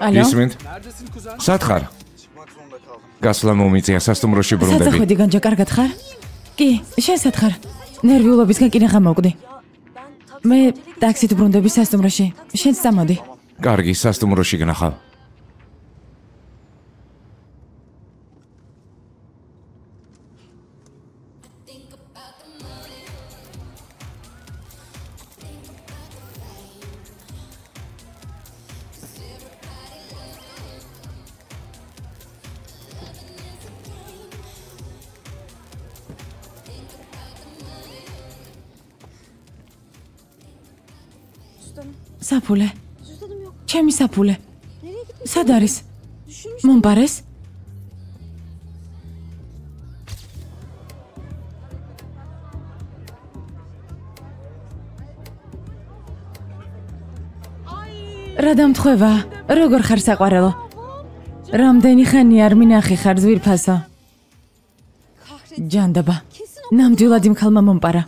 ალო? ისმენთ? სათხარ? გასვლა მომიწია სასტუმროში ბრუნდები. საწახვედი განჯა, კარგად ხარ? კი, შენ სათხარ? ნერვიულობისგან კინაღა მოვკვდი. მე ტაქსით ბრუნდები სასტუმროში. შენც წამოდი. კარგი, სასტუმროში გნახავ. საფულე. ჩემი საფულე. სად არის? მომბარეს? რა დამთხვევა? როგორ ხარ საყვარელო? რამდენი ხანი არ მინახე ხარ ზვირფასო? ჯანდაბა. ნამდვილად იმ ქალმა მომპარა.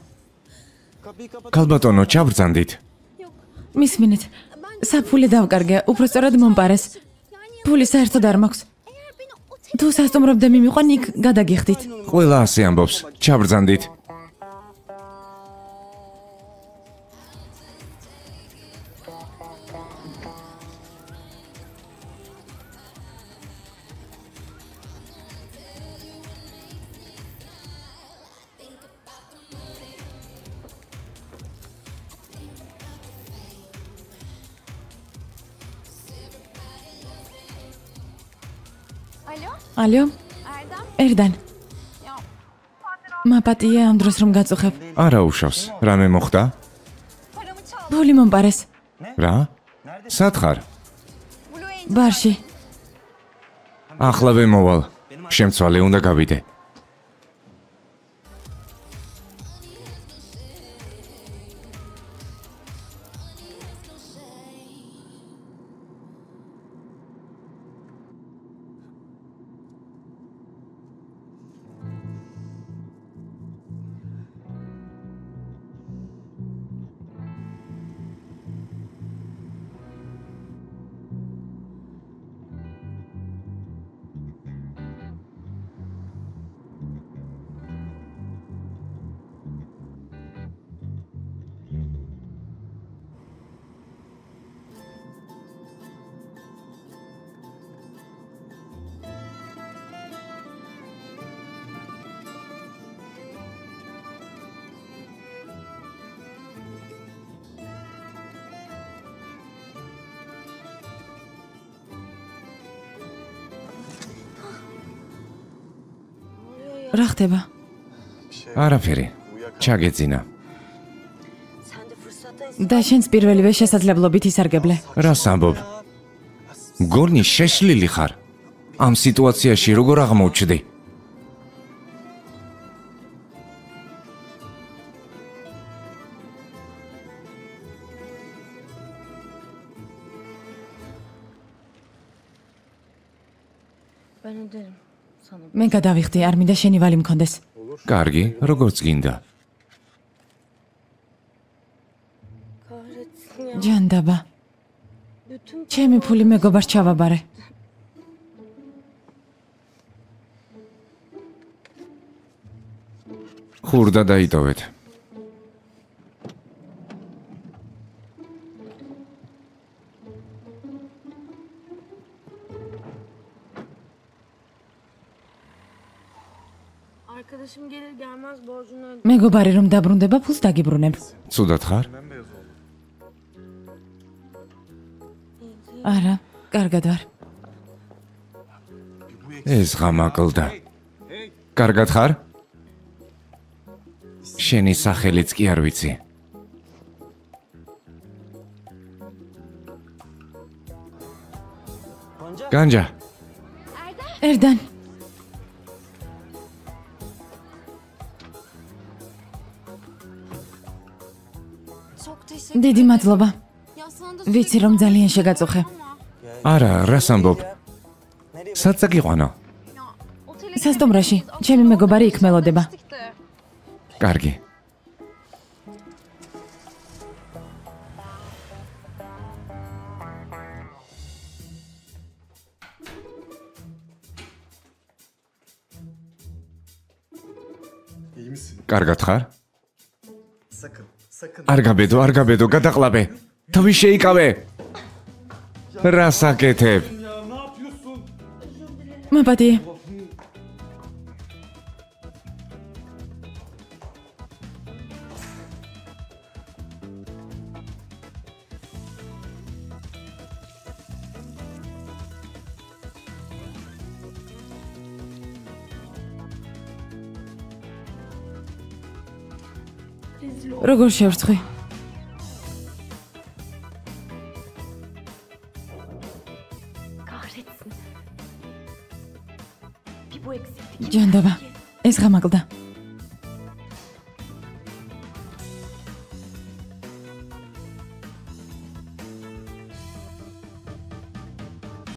ქალბატონო, ჩავბრძანდით. მისმინეთ, საფულე დავკარგე, უფრო სწორად მომპარეს. ფული საერთოდ არ მაქვს. თუ სასტუმრობდე მიმიყვან, იქ გადაგიხდით. ყველა ასე ამბობს. ჩავბრძანდით. ალო? ერდან. მაპატია ამ დროს რომ გაწუხებ. არა უშავს. რამე მოხდა? ფული მომპარეს. რა? სათხარ? ბარში. ახლა ვემოვალ. შემცვალე უნდა გავიდე. რა ხდება? არაფერი. ჩაგეძინა. და შენს პირველივე შესაძლებლობით ისარგებლე. რას ამბობ? გონი შეშლილი ხარ. ამ სიტუაციაში როგორ აღმოჩნდი? მე გადავიხდი, არ მინდა შენი ვალი მქონდეს. კარგი, როგორც გინდა. ჯანდაბა. ჩემი ფული მეგობარს ჩავაბარე. ხურდა დაიტოვეთ. მეგობარი რომ დაბრუნდება, ფულს დაგიბრუნებ. ცუდად ხარ? არა, კარგად ვარ. ეს ღამაკლდა. კარგად ხარ? შენი სახელიც კი არ ვიცი. განჯა. ერდან. დიდი მადლობა. ვიცი რომ ძალიან შეგაწუხე. არა, რას ამბობ? სადაც გიყვანო? სასტუმროში, ჩემი მეგობარი იქ მელოდება. კარგი. კარგად ხარ? არ გაბედო, გადაყლაბე. თავი შეიკავე. რა საკეთებ? მაპატიე. როგორ შევრცხი? ჯანდაბა, ეს ღამაკლდა.